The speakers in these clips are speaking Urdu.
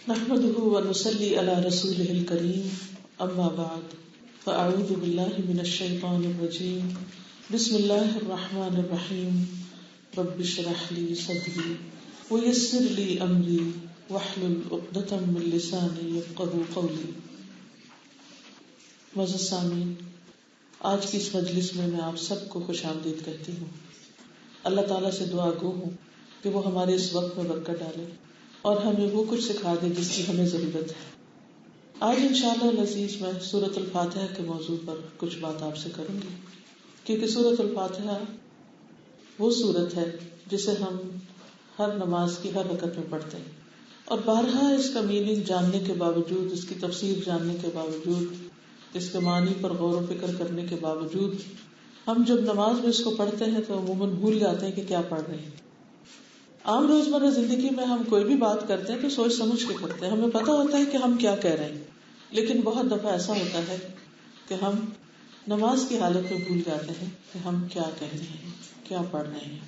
نحمده ونصلي على رسوله الكريم اما بعد فاعوذ بالله من الشيطان الرجيم بسم الله الرحمن الرحيم رب اشرح لي صدري ويسر لي امري واحلل عقدة من لساني يفقهوا قولي. معزز سامعین، آج کی اس مجلس میں آپ سب کو خوش آمدید کہتی ہوں. اللہ تعالیٰ سے دعا گو ہوں کہ وہ ہمارے اس وقت میں برکت ڈالے اور ہمیں وہ کچھ سکھا دے جس کی ہمیں ضرورت ہے. آج انشاءاللہ العزیز میں سورۃ الفاتحہ کے موضوع پر کچھ بات آپ سے کروں گی، کیونکہ سورۃ الفاتحہ وہ سورت ہے جسے ہم ہر نماز کی ہر رکعت میں پڑھتے ہیں، اور بارہا اس کا میننگ جاننے کے باوجود، اس کی تفسیر جاننے کے باوجود، اس کے معنی پر غور و فکر کرنے کے باوجود ہم جب نماز میں اس کو پڑھتے ہیں تو عموماً بھول جاتے ہیں کہ کیا پڑھ رہے ہیں. عام روزمرہ زندگی میں ہم کوئی بھی بات کرتے ہیں تو سوچ سمجھ کے کرتے ہیں، ہمیں پتہ ہوتا ہے کہ ہم کیا کہہ رہے ہیں، لیکن بہت دفعہ ایسا ہوتا ہے کہ ہم نماز کی حالت میں بھول جاتے ہیں کہ ہم کیا کہہ رہے ہیں، کیا پڑھ رہے ہیں.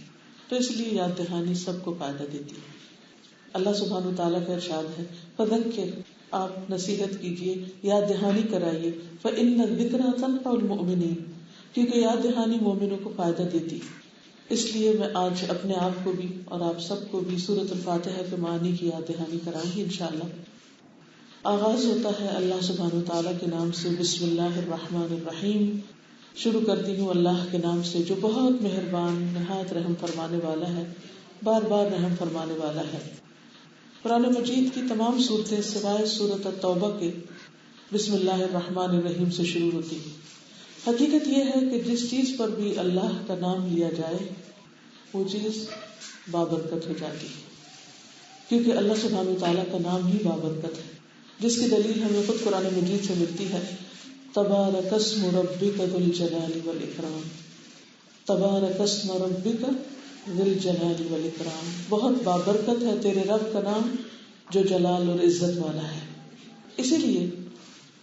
تو اس لیے یاد دہانی سب کو فائدہ دیتی ہے. اللہ سبحانہ وتعالیٰ کا ارشاد ہے، فذکر، آپ نصیحت کیجیے، یاد دہانی کرائیے، فإن الذکریٰ تنفع المؤمنین، کیونکہ یاد دہانی مومنوں کو فائدہ دیتی. اس لیے میں آج اپنے آپ کو بھی اور آپ سب کو بھی سورۃ الفاتحہ کے معنی کی یاد دہانی کراؤں گی انشاءاللہ. آغاز ہوتا ہے اللہ سبحانہ وتعالیٰ کے نام سے، بسم اللہ الرحمن الرحیم. شروع کرتی ہوں اللہ کے نام سے جو بہت مہربان، نہایت رحم فرمانے والا ہے، بار بار رحم فرمانے والا ہے. قرآن مجید کی تمام صورتیں سوائے سورۃ التوبہ کے بسم اللہ الرحمن الرحیم سے شروع ہوتی ہیں. حقیقت یہ ہے کہ جس چیز پر بھی اللہ کا نام لیا جائے وہ چیز بابرکت ہو جاتی ہے، کیونکہ اللہ سبحانہ وتعالیٰ کا نام ہی بابرکت ہے، جس کی دلیل ہمیں خود قرآن مجید سے ملتی ہے. تبارک اسم ربک ذو الجلال والاکرام، تبارک اسم ربک ذو الجلال والاکرام، بہت بابرکت ہے تیرے رب کا نام جو جلال اور عزت والا ہے. اسی لیے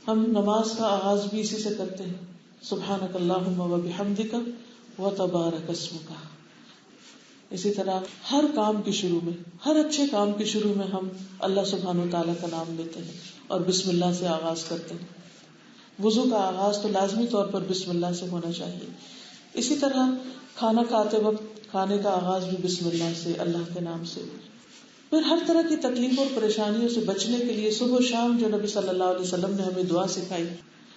ہم نماز کا آغاز بھی اسی سے کرتے ہیں، سبحانک اللہم وبحمدک وتبارک اسمک. اسی طرح ہر کام کے شروع میں، ہر اچھے کام کے شروع میں ہم اللہ سبحانہ وتعالیٰ کا نام لیتے ہیں اور بسم اللہ سے آغاز کرتے ہیں. وضو کا آغاز تو لازمی طور پر بسم اللہ سے ہونا چاہیے. اسی طرح کھانا کھاتے وقت کھانے کا آغاز بھی بسم اللہ سے، اللہ کے نام سے. پھر ہر طرح کی تکلیفوں اور پریشانیوں سے بچنے کے لیے صبح و شام جو نبی صلی اللہ علیہ وسلم نے ہمیں دعا سکھائی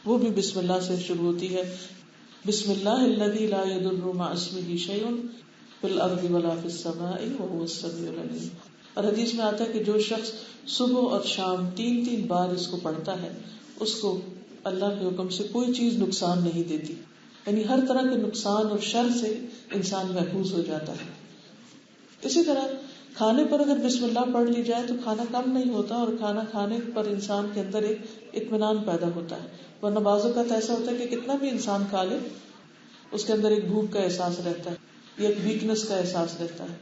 وہ بھی بسم اللہ سے شروع ہوتی ہے. بسم اللہ الذی لا یضر مع اسمہ شیء فی الارض ولا فی السماء وهو السمیع العلیم. اور حدیث میں آتا ہے کہ جو شخص صبح اور شام 3 بار اس کو پڑھتا ہے اس کو اللہ کے حکم سے کوئی چیز نقصان نہیں دیتی، یعنی ہر طرح کے نقصان اور شر سے انسان محفوظ ہو جاتا ہے. اسی طرح کھانے پر اگر بسم اللہ پڑھ لی جائے تو کھانا کم نہیں ہوتا، اور کھانا کھانے پر انسان کے اندر ایک اطمینان پیدا ہوتا ہے. ورنہ بعض اوقات ایسا ہوتا ہے کہ کتنا بھی انسان کھا لے اس کے اندر ایک بھوک کا احساس رہتا ہے یا ایک ویکنس کا احساس رہتا ہے.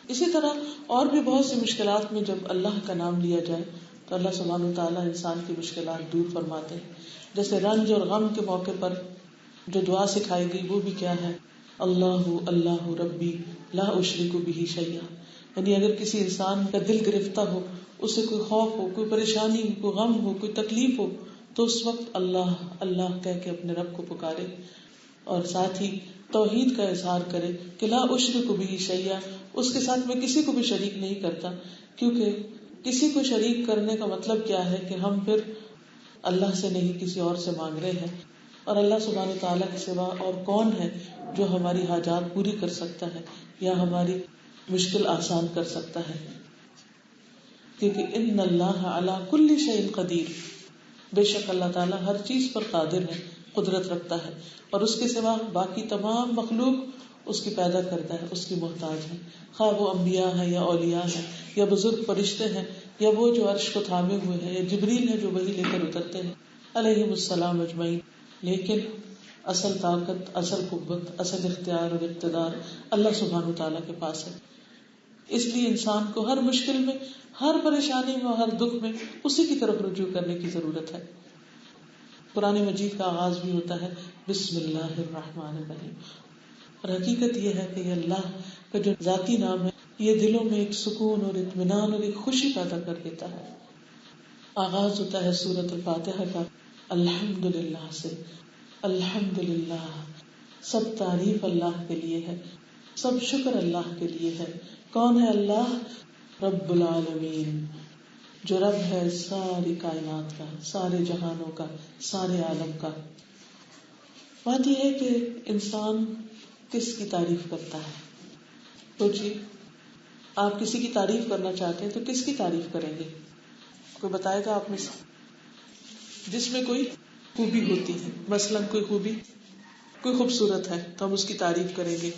اسی طرح اور بھی بہت سی مشکلات میں جب اللہ کا نام لیا جائے تو اللہ سبحانہ وتعالیٰ انسان کی مشکلات دور فرماتے ہیں. جیسے رنج اور غم کے موقع پر جو دعا سکھائی گئی وہ بھی کیا ہے، اللہ اللہ ربی لا اشرک بہ شیئا. یعنی اگر کسی انسان کا دل گرفتہ ہو، اسے کوئی خوف ہو، کوئی پریشانی، کوئی غم ہو، کوئی تکلیف ہو، تو اس وقت اللہ اللہ کہہ کے اپنے رب کو پکارے اور ساتھ ہی توحید کا اظہار کرے کہ لا اشرک بہ شیئا، اس کے ساتھ میں کسی کو بھی شریک نہیں کرتا. کیونکہ کسی کو شریک کرنے کا مطلب کیا ہے کہ ہم پھر اللہ سے نہیں کسی اور سے مانگ رہے ہیں، اور اللہ سبحانہ تعالیٰ کے سوا اور کون ہے جو ہماری حاجات پوری کر سکتا ہے یا ہماری مشکل آسان کر سکتا ہے. کیونکہ ان اللہ علی کل شیء قدیر، بے شک اللہ تعالیٰ ہر چیز پر قادر ہے، قدرت رکھتا ہے، اور اس کے سوا باقی تمام مخلوق اس کی پیدا کرتا ہے، اس کی محتاج ہے. خواہ وہ انبیاء ہیں یا اولیاء ہیں یا بزرگ فرشتے ہیں یا وہ جو عرش کو تھامے ہوئے ہیں یا جبریل ہے جو وحی لے کر اترتے ہیں علیہم السلام اجمعین. لیکن اصل طاقت، اصل قوت، اصل اختیار اور اقتدار اللہ سبحانہ تعالیٰ کے پاس ہے. اس لیے انسان کو ہر مشکل میں، ہر پریشانی میں، ہر دکھ میں اسی کی طرف رجوع کرنے کی ضرورت ہے. قرآن مجید کا آغاز بھی ہوتا ہے بسم اللہ الرحمن الرحیم، اور حقیقت یہ ہے کہ یہ اللہ کا جو ذاتی نام ہے یہ دلوں میں ایک سکون اور اطمینان اور ایک خوشی پیدا کر دیتا ہے. آغاز ہوتا ہے سورۃ الفاتحہ کا الحمدللہ سے. الحمدللہ، سب تعریف اللہ کے لیے ہے، سب شکر اللہ کے لیے ہے. کون ہے اللہ؟ رب العالمین، جو رب ہے ساری کائنات کا، سارے جہانوں کا، سارے عالم کا. بات یہ ہے کہ انسان کس کی تعریف کرتا ہے. سوچیے، آپ کسی کی تعریف کرنا چاہتے ہیں تو کس کی تعریف کریں گے؟ کوئی بتائے گا آپ میں سے؟ جس میں کوئی خوبی ہوتی ہے، مثلاً کوئی خوبی، کوئی خوبصورت ہے تو ہم اس کی تعریف کریں گے.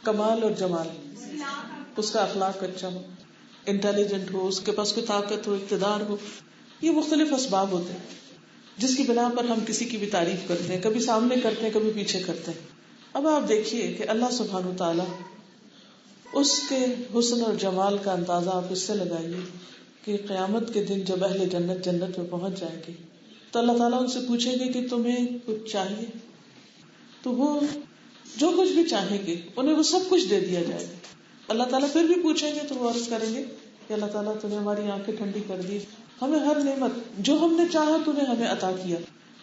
کمال اور جمال، اس کا اخلاق اچھا ہو، انٹیلیجنٹ ہو، اس کے پاس کوئی طاقت ہو، اقتدار ہو. یہ مختلف اسباب ہوتے ہیں جس کی بنا پر ہم کسی کی بھی تعریف کرتے ہیں، کبھی سامنے کرتے ہیں، کبھی پیچھے کرتے ہیں. اب آپ دیکھیے کہ اللہ سبحانہ و تعالیٰ، اس کے حسن اور جمال کا اندازہ آپ اس سے لگائیے کہ قیامت کے دن جب اہل جنت جنت میں پہنچ جائیں گے تو اللہ تعالیٰ ان سے پوچھیں گے کہ تمہیں کچھ چاہیے، تو وہ جو کچھ بھی چاہیں گے انہیں وہ سب کچھ دے دیا جائے گا. اللہ تعالیٰ پھر بھی پوچھیں گے تو وہ عرض کریں گے کہ اللہ تعالیٰ تم نے ہماری آنکھیں ٹھنڈی کر دی، ہمیں ہر نعمت جو ہم نے چاہا تمہیں ہمیں عطا کیا.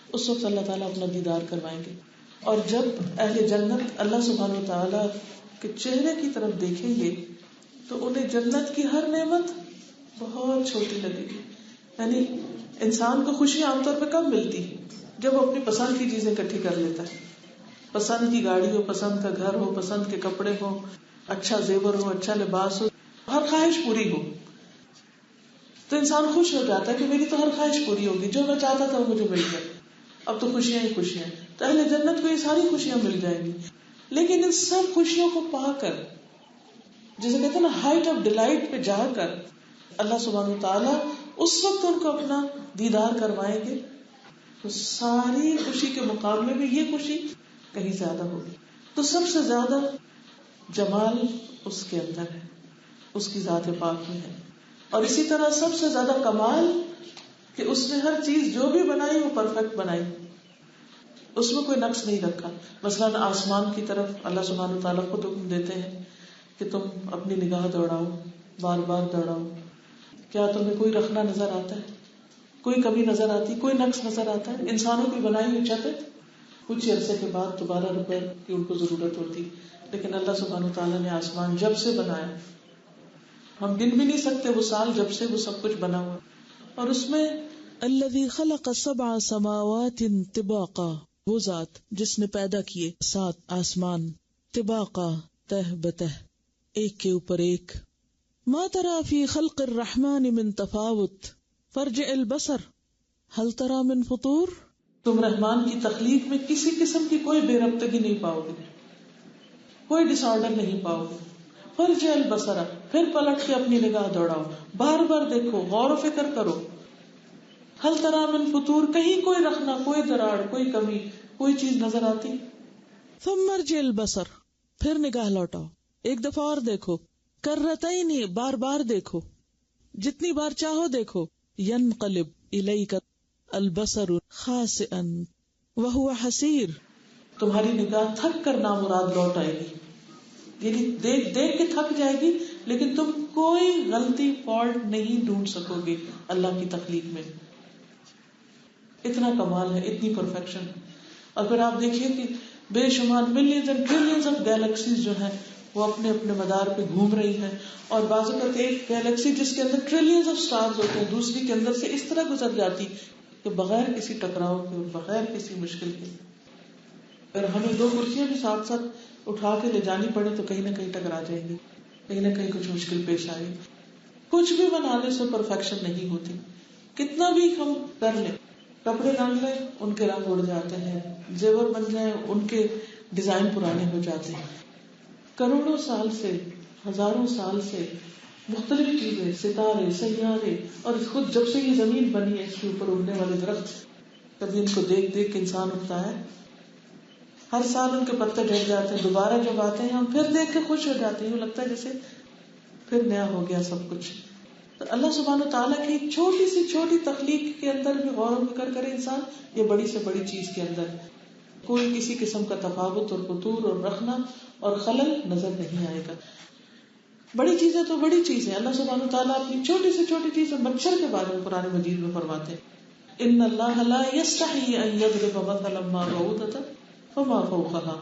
اس وقت اللہ تعالیٰ اپنا دیدار کروائیں گے. اور جب اہل جنت اللہ سبحانہ و تعالیٰ کے چہرے کی طرف دیکھیں گے تو انہیں جنت کی ہر نعمت بہت چھوٹی لگے گی. یعنی انسان کو خوشی عام طور پہ کب ملتی ہے؟ جب وہ اپنی پسند کی چیزیں اکٹھی کر لیتا ہے. پسند کی گاڑی ہو، پسند کا گھر ہو، پسند کے کپڑے ہو، اچھا زیور ہو، اچھا لباس ہو، ہر خواہش پوری ہو تو انسان خوش ہو جاتا ہے کہ میری تو ہر خواہش پوری ہوگی، جو میں چاہتا تھا وہ مجھے مل گیا، اب تو خوشیاں ہی خوشیاں. تو اہل جنت کو یہ ساری خوشیاں مل جائیں گی. لیکن ان سب خوشیوں کو پا کر، جسے کہتے ہیں نا ہائٹ آف ڈیلائٹ پہ جا کر، اللہ سبحانہ وتعالیٰ اس وقت ان کو اپنا دیدار کروائیں گے تو ساری خوشی کے مقابلے میں یہ خوشی کہیں زیادہ ہوگی. تو سب سے زیادہ جمال اس کے اندر ہے، اس کی ذات پاک میں ہے. اور اسی طرح سب سے زیادہ کمال کہ اس نے ہر چیز جو بھی بنائی وہ پرفیکٹ بنائی، اس میں کوئی نقص نہیں رکھا. مثلاً آسمان کی طرف اللہ سبحانہ وتعالیٰ خود حکم دیتے ہیں کہ تم اپنی نگاہ دوڑاؤ، بار بار دوڑاؤ. کیا تمہیں کوئی رکھنا نظر آتا ہے؟ کوئی کمی نظر آتی؟ کوئی نقص نظر آتا ہے؟ انسانوں کی بنائی ہوئی چھتیں کچھ عرصے کے بعد دوبارہ ریپیئر کی ان کو ضرورت ہوتی، لیکن اللہ سبحانہ وتعالیٰ نے آسمان جب سے بنایا، ہم گن بھی نہیں سکتے وہ سال جب سے وہ سب کچھ بنا ہوا. اور اس میں الذی خلق 7 سماوات طباقا، وہ ذات جس نے پیدا کیے 7 آسمان طباقا، تہ بتہ، ایک کے اوپر ایک. ما تری فی خلق الرحمن من تفاوت فرجع البصر هل تری من فطور. تم رحمان کی تخلیق میں کسی قسم کی کوئی بے ربطگی نہیں پاؤ گے، کوئی ڈس آرڈر نہیں پاؤ گے. فرجع البصر، پھر پلٹ کے اپنی نگاہ دوڑاؤ، بار بار دیکھو، غور و فکر کرو. هل تری من فطور، کہیں کوئی رکھنا، کوئی دراڑ، کوئی کمی، کوئی چیز نظر آتی؟ ثم ارجع البصر، پھر نگاہ لوٹاؤ، ایک دفعہ اور دیکھو. کرتین، بار بار دیکھو، جتنی بار چاہو دیکھو. ینقلب الیک البصر خاسئا وہو حسیر، تمہاری نگاہ تھک کر نامراد لوٹ آئے گی. یعنی دیکھ دیکھ کے تھک جائے گی، لیکن تم کوئی غلطی فالٹ نہیں ڈھونڈ سکو گے اللہ کی تخلیق میں. اتنا کمال ہے، اتنی پرفیکشن. اور پھر آپ دیکھیے کہ بے شمار millions and trillions of galaxies جو ہیں وہ اپنے اپنے مدار پہ گھوم رہی ہیں. اور بعض اوقات ایک گیلیکسی جس کے اندر ٹریلینز آف سٹارز ہوتے ہیں دوسری کے اندر سے اس طرح گزر جاتی کہ بغیر کسی ٹکراؤ کے، بغیر کسی مشکل کے. اگر ہمیں 2 کرسیاں بھی ساتھ ساتھ اٹھا کے لے جانی پڑے تو کہیں نہ کہیں ٹکرا جائیں گی، کہیں نہ کہیں کچھ مشکل پیش آئے. کچھ بھی بنانے سے پرفیکشن نہیں ہوتی، کتنا بھی ہم کر لیں. کپڑے رنگ لیں ان کے رنگ اڑ جاتے ہیں، زیور بن جائیں ان کے ڈیزائن پرانے ہو جاتے ہیں. کروڑوں سال سے، ہزاروں سال سے مختلف چیزیں، ستارے، سیارے، اور خود جب سے یہ زمین بنی ہے اس کے اوپر اڑنے والے درخت، کبھی ان کو دیکھ دیکھ کے انسان اٹھتا ہے. ہر سال ان کے پتے جھڑ جاتے ہیں، دوبارہ جب آتے ہیں ہم پھر دیکھ کے خوش ہو جاتے ہیں، لگتا ہے جیسے پھر نیا ہو گیا سب کچھ. تو اللہ سبحانہ تعالیٰ کی ایک چھوٹی سی چھوٹی تخلیق کے اندر بھی غور و فکر کرے انسان، یہ بڑی سے بڑی چیز کے اندر کوئی کسی قسم کا تفاوت اور فطور اور رکھنا اور خلل نظر نہیں آئے گا. بڑی چیزیں تو بڑی چیزیں اللہ سبحانہ وتعالیٰ اپنی چھوٹی سے چھوٹی چیزیں مچھر کے بارے میں قرآن مجید میں فرماتے ہیں ان اللہ لا یستحی ان یضرب مثلا ما بعوضۃ فما فوقها،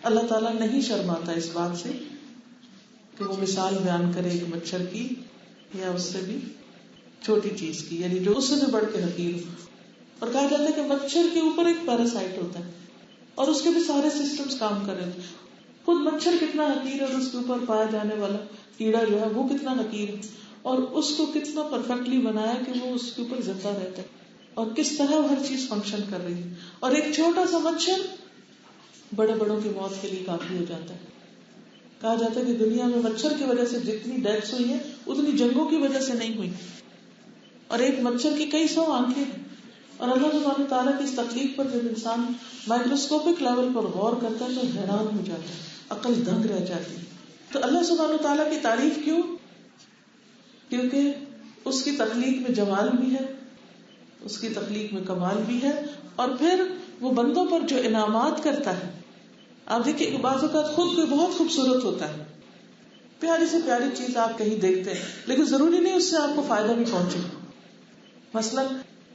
اللہ تعالیٰ نہیں شرماتا اس بات سے کہ وہ مثال بیان کرے ایک مچھر کی یا اس سے بھی چھوٹی چیز کی، یعنی جو اس سے بھی بڑھ کے حقیر ہو. اور کہا جاتا ہے کہ مچھر کے اوپر ایک پیراسائٹ ہوتا ہے اور اس کے بھی سارے سسٹمز کام کر رہے ہیں. خود مچھر کتنا حقیر ہے اور اس کے اوپر پایا جانے والا کیڑا جو ہے وہ کتنا حقیر ہے اور اس کو کتنا پرفیکٹلی بنایا کہ وہ اس کے اوپر زندہ رہتا ہے اور کس طرح ہر چیز فنکشن کر رہی ہے. اور ایک چھوٹا سا مچھر بڑے بڑوں کی موت کے لیے کافی ہو جاتا ہے. کہا جاتا ہے کہ دنیا میں مچھر کی وجہ سے جتنی ڈیتھس ہوئی ہیں اتنی جنگوں کی وجہ سے نہیں ہوئی. اور ایک مچھر کی کئی 100 آنکھیں ہیں. اور اللہ سبحانہ تعالیٰ کی اس تخلیق پر جب انسان مائکروسکوپک لیول پر غور کرتا ہے تو حیران ہو جاتا ہے, عقل دنگ رہ جاتی ہے. تو اللہ سبحانہ تعالیٰ کی تعریف کیوں؟ کیونکہ اس کی تخلیق میں جمال بھی ہے, اس کی تخلیق میں کمال بھی ہے, اور پھر وہ بندوں پر جو انعامات کرتا ہے. آپ دیکھیں کہ بعض اوقات خود کوئی بہت خوبصورت ہوتا ہے, پیاری سے پیاری چیز آپ کہیں دیکھتے ہیں, لیکن ضروری نہیں اس سے آپ کو فائدہ بھی پہنچے. مثلا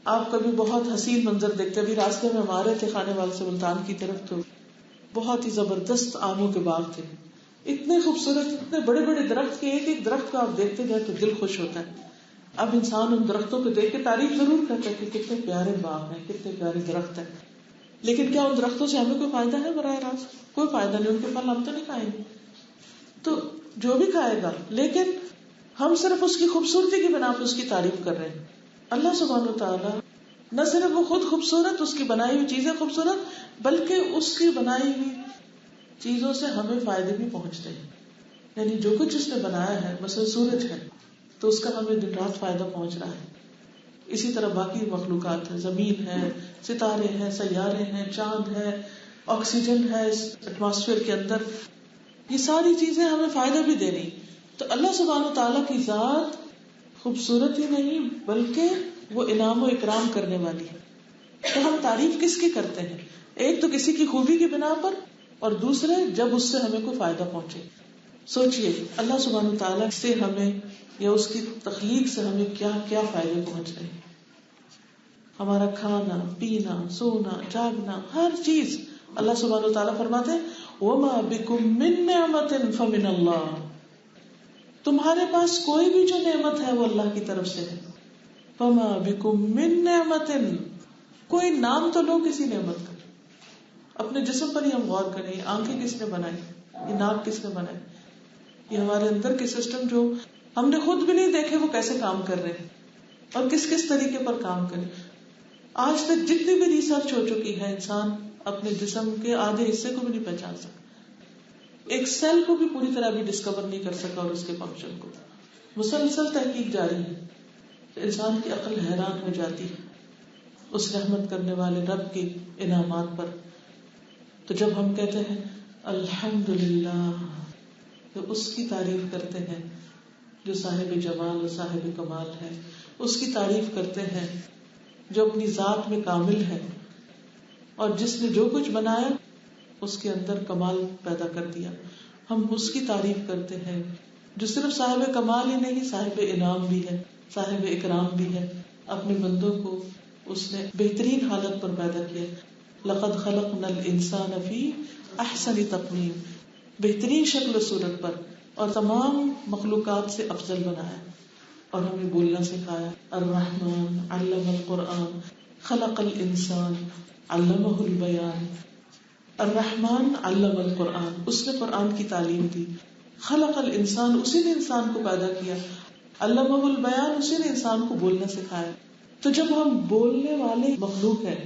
آپ کبھی بہت حسین منظر دیکھتے, ابھی راستے میں ہم آ رہے تھے خانے والے سے ملتان کی طرف, تو بہت ہی زبردست آموں کے باغ تھے, اتنے خوبصورت, اتنے بڑے بڑے درخت کے, ایک ایک درخت کو آپ دیکھتے جائے تو دل خوش ہوتا ہے. اب انسان ان درختوں کو دیکھ کے تعریف ضرور کرتا ہے کہ کتنے پیارے باغ ہیں, کتنے پیارے درخت ہیں, لیکن کیا ان درختوں سے ہمیں کوئی فائدہ ہے؟ براہ راست کوئی فائدہ نہیں, ان کے پھل ہم تو نہیں کھائیں گے, تو جو بھی کھائے گا, لیکن ہم صرف اس کی خوبصورتی کی بنا پر اس کی تعریف کر رہے ہیں. اللہ سبحانہ وتعالیٰ نہ صرف وہ خود خوبصورت, اس کی بنائی ہوئی چیزیں خوبصورت, بلکہ اس کی بنائی ہوئی چیزوں سے ہمیں فائدے بھی پہنچتے ہیں. یعنی جو کچھ اس نے بنایا ہے, مثلا سورج ہے تو اس کا ہمیں دن رات فائدہ پہنچ رہا ہے. اسی طرح باقی مخلوقات ہیں, زمین ہے, ستارے ہیں, سیارے ہیں, چاند ہے, آکسیجن ہے اس ایٹماسفیئر کے اندر, یہ ساری چیزیں ہمیں فائدہ بھی دے رہی. تو اللہ سبحانہ تعالیٰ کی ذات خوبصورت ہی نہیں بلکہ وہ انعام و اکرام کرنے والی ہے. تو ہم تعریف کس کی کرتے ہیں؟ ایک تو کسی کی خوبی کی بنا پر, اور دوسرے جب اس سے ہمیں کوئی فائدہ پہنچے. سوچئے اللہ سبحانہ تعالیٰ سے ہمیں یا اس کی تخلیق سے ہمیں کیا کیا فائدے پہنچ رہے ہیں. ہمارا کھانا, پینا, سونا, جاگنا, ہر چیز اللہ سبحانہ وتعالیٰ فرماتے ہیں وَمَا بِكُم مِّن نِّعْمَةٍ فَمِنَ اللَّهِ, تمہارے پاس کوئی بھی جو نعمت ہے وہ اللہ کی طرف سے ہے. فَمَا بِكُم مِّن نِّعْمَةٍ, کوئی نام تو لو کسی نعمت کا. اپنے جسم پر ہی ہم غور کریں, یہ آنکھیں کس نے بنائی, یہ ناک کس نے بنائی, یہ ہمارے اندر کے سسٹم جو ہم نے خود بھی نہیں دیکھے وہ کیسے کام کر رہے ہیں اور کس کس طریقے پر کام کرے. آج تک جتنی بھی ریسرچ ہو چکی ہے, انسان اپنے جسم کے آدھے حصے کو بھی نہیں پہچان سکا, ایک سیل کو بھی پوری طرح بھی ڈسکور نہیں کر سکا, اور اس کے فنکشن کو مسلسل تحقیق جاری ہے. انسان کی عقل حیران ہو جاتی ہے اس رحمت کرنے والے رب کے انعامات پر. تو جب ہم کہتے ہیں الحمدللہ, تو اس کی تعریف کرتے ہیں جو صاحب جمال و صاحب کمال ہے, اس کی تعریف کرتے ہیں جو اپنی ذات میں کامل ہے, اور جس نے جو کچھ بنایا اس کے اندر کمال پیدا کر دیا. ہم اس کی تعریف کرتے ہیں جو صرف صاحب کمال ہی نہیں, صاحب انعام بھی ہے, صاحب اکرام بھی ہے. اپنے بندوں کو اس نے بہترین حالت پر پیدا کیا. لقد خلقنا الانسان فی احسن تقویم, بہترین شکل و صورت پر, اور تمام مخلوقات سے افضل بنایا, اور ہمیں بولنا سکھایا. الرحمن علم القرآن خلق الانسان علمہ البیان. الرحمن علم القرآن, اس نے قرآن کی تعلیم دی. خلق الانسان, اسی نے انسان کو پیدا کیا. علمہ البیان, اسی نے انسان کو بولنا سکھایا. تو جب ہم بولنے والے مخلوق ہیں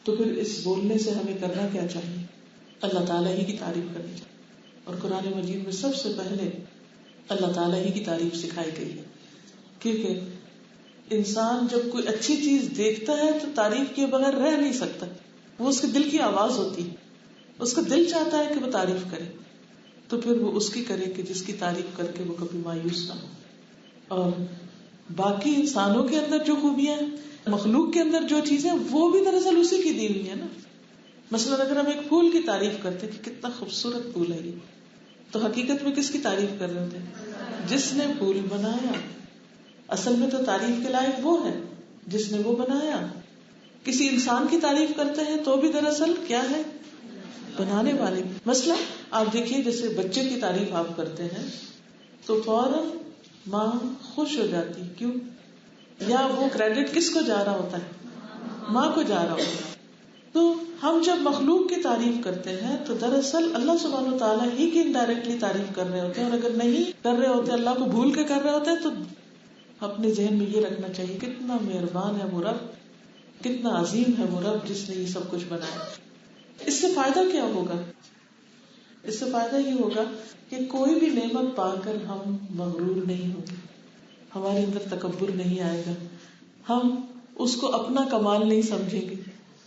تو پھر اس بولنے سے ہمیں کرنا کیا چاہیے؟ اللہ تعالیٰ ہی کی تعریف کرنی چاہیے. اور قرآن مجید میں سب سے پہلے اللہ تعالیٰ ہی کی تعریف سکھائی گئی ہے, کیونکہ انسان جب کوئی اچھی چیز دیکھتا ہے تو تعریف کیے بغیر رہ نہیں سکتا. وہ اس کے دل کی آواز ہوتی ہے, اس کا دل چاہتا ہے کہ وہ تعریف کرے, تو پھر وہ اس کی کرے کہ جس کی تعریف کر کے وہ کبھی مایوس نہ ہو. اور باقی انسانوں کے اندر جو خوبیاں ہیں, مخلوق کے اندر جو چیزیں, وہ بھی دراصل اسی کی دی ہوئی ہے نا. مثلا اگر ہم ایک پھول کی تعریف کرتے کہ کتنا خوبصورت پھول ہے یہ, تو حقیقت میں کس کی تعریف کر رہے ہوتے ہیں؟ جس نے پھول بنایا. اصل میں تو تعریف کے لائق وہ ہے جس نے وہ بنایا. کسی انسان کی تعریف کرتے ہیں تو بھی دراصل کیا ہے؟ بنانے والے. مثلا آپ دیکھیے جیسے بچے کی تعریف آپ کرتے ہیں تو فوراً ماں خوش ہو جاتی. کیوں؟ یا وہ کریڈٹ کس کو جا رہا ہوتا ہے؟ ماں کو جا رہا ہوتا ہے. تو ہم جب مخلوق کی تعریف کرتے ہیں تو دراصل اللہ سبحانہ وتعالیٰ ہی کی انڈائریکٹلی تعریف کر رہے ہوتے ہیں. اور اگر نہیں کر رہے ہوتے, اللہ کو بھول کے کر رہے ہوتے ہیں, تو اپنے ذہن میں یہ رکھنا چاہیے کتنا مہربان ہے وہ رب, کتنا عظیم ہے وہ رب جس نے یہ سب کچھ بنایا. اس سے فائدہ کیا ہوگا؟ اس سے فائدہ یہ ہوگا کہ کوئی بھی نعمت پا کر ہم مغرور نہیں ہوں گے, ہمارے اندر تکبر نہیں آئے گا, ہم اس کو اپنا کمال نہیں سمجھیں گے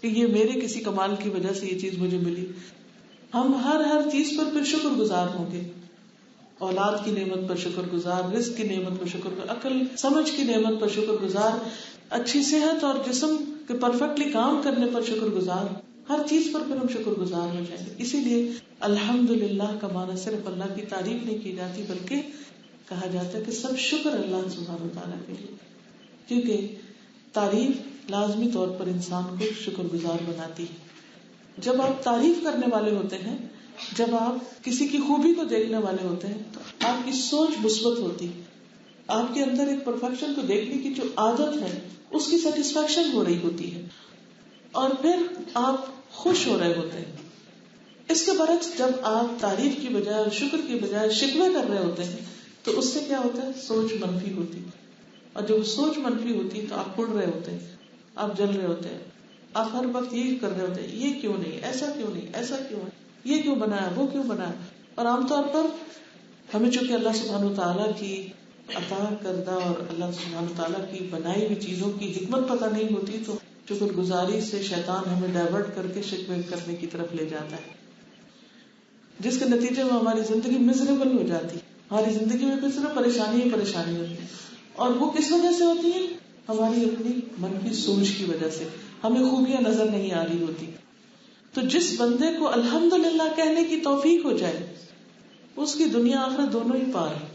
کہ یہ میرے کسی کمال کی وجہ سے یہ چیز مجھے ملی. ہم ہر چیز پر پھر شکر گزار ہوں گے. اولاد کی نعمت پر شکر گزار, رزق کی نعمت پر شکر گزار, عقل سمجھ کی نعمت پر شکر گزار, اچھی صحت اور جسم کے پرفیکٹلی کام کرنے پر شکر گزار, ہر چیز پر پھر ہم شکر گزار ہو جائیں گے. اسی لیے الحمدللہ کا معنی صرف اللہ کی تعریف نہیں کی جاتی بلکہ کہا جاتا ہے کہ سب شکر اللہ سبحانہ وتعالیٰ کے لیے, کیونکہ تعریف لازمی طور پر انسان کو شکر گزار بناتی ہے. جب آپ تعریف کرنے والے ہوتے ہیں, جب آپ کسی کی خوبی کو دیکھنے والے ہوتے ہیں تو آپ کی سوچ مثبت ہوتی ہے. آپ کے اندر ایک پرفیکشن کو دیکھنے کی جو عادت ہے اس کی سیٹسفیکشن ہو رہی ہوتی ہے اور پھر آپ خوش ہو رہے ہوتے ہیں. اس کے برعکس جب آپ تعریف کی بجائے شکر کی بجائے شکوے کر رہے ہوتے ہیں تو اس سے کیا ہوتا ہے؟ سوچ منفی ہوتی ہے. اور جب سوچ منفی ہوتی ہے تو آپ پڑ رہے ہوتے ہیں, آپ جل رہے ہوتے ہیں, آپ ہر وقت یہ کر رہے ہوتے ہیں یہ کیوں نہیں, ایسا کیوں نہیں, ایسا کیوں ہے, یہ کیوں بنایا, وہ کیوں بنایا. اور عام طور پر ہمیں چونکہ اللہ سبحانہ وتعالیٰ کی عطا کردہ اور اللہ سبحانہ وتعالیٰ کی بنائی ہوئی چیزوں کی حکمت پتہ نہیں ہوتی تو شکر گزاری سے شیطان ہمیں ڈائیورٹ کر کے شکوے کرنے کی طرف لے جاتا ہے, جس کے نتیجے میں ہماری زندگی مزریبل ہو جاتی. ہماری زندگی میں صرف پریشانی ہی پریشانی ہوتی ہے. اور وہ کس وجہ سے ہوتی ہے؟ ہماری اپنی منفی سوچ کی وجہ سے. ہمیں خوبیاں نظر نہیں آ رہی ہوتی. تو جس بندے کو الحمدللہ کہنے کی توفیق ہو جائے اس کی دنیا آخرت دونوں ہی پار ہے.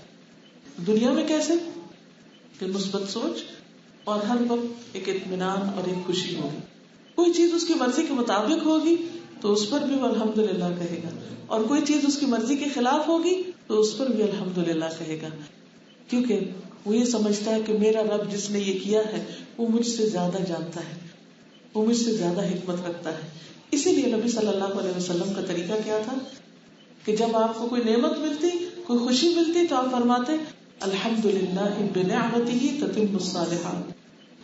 دنیا میں کیسے؟ کہ مثبت سوچ اور ہر وقت ایک اطمینان اور ایک خوشی ہوگی. کوئی چیز اس کی مرضی کے مطابق ہوگی تو اس پر بھی وہ الحمدللہ کہے گا, اور کوئی چیز اس کی مرضی کے خلاف ہوگی تو اس پر بھی الحمدللہ کہے گا, کیونکہ وہ یہ سمجھتا ہے کہ میرا رب جس نے یہ کیا ہے وہ مجھ سے زیادہ جانتا ہے, وہ مجھ سے زیادہ حکمت رکھتا ہے. اسی لیے نبی صلی اللہ علیہ وسلم کا طریقہ کیا تھا کہ جب آپ کو کوئی نعمت ملتی, کوئی خوشی ملتی تو آپ فرماتے الحمدللہ بنعمتہ تتم الصالحات,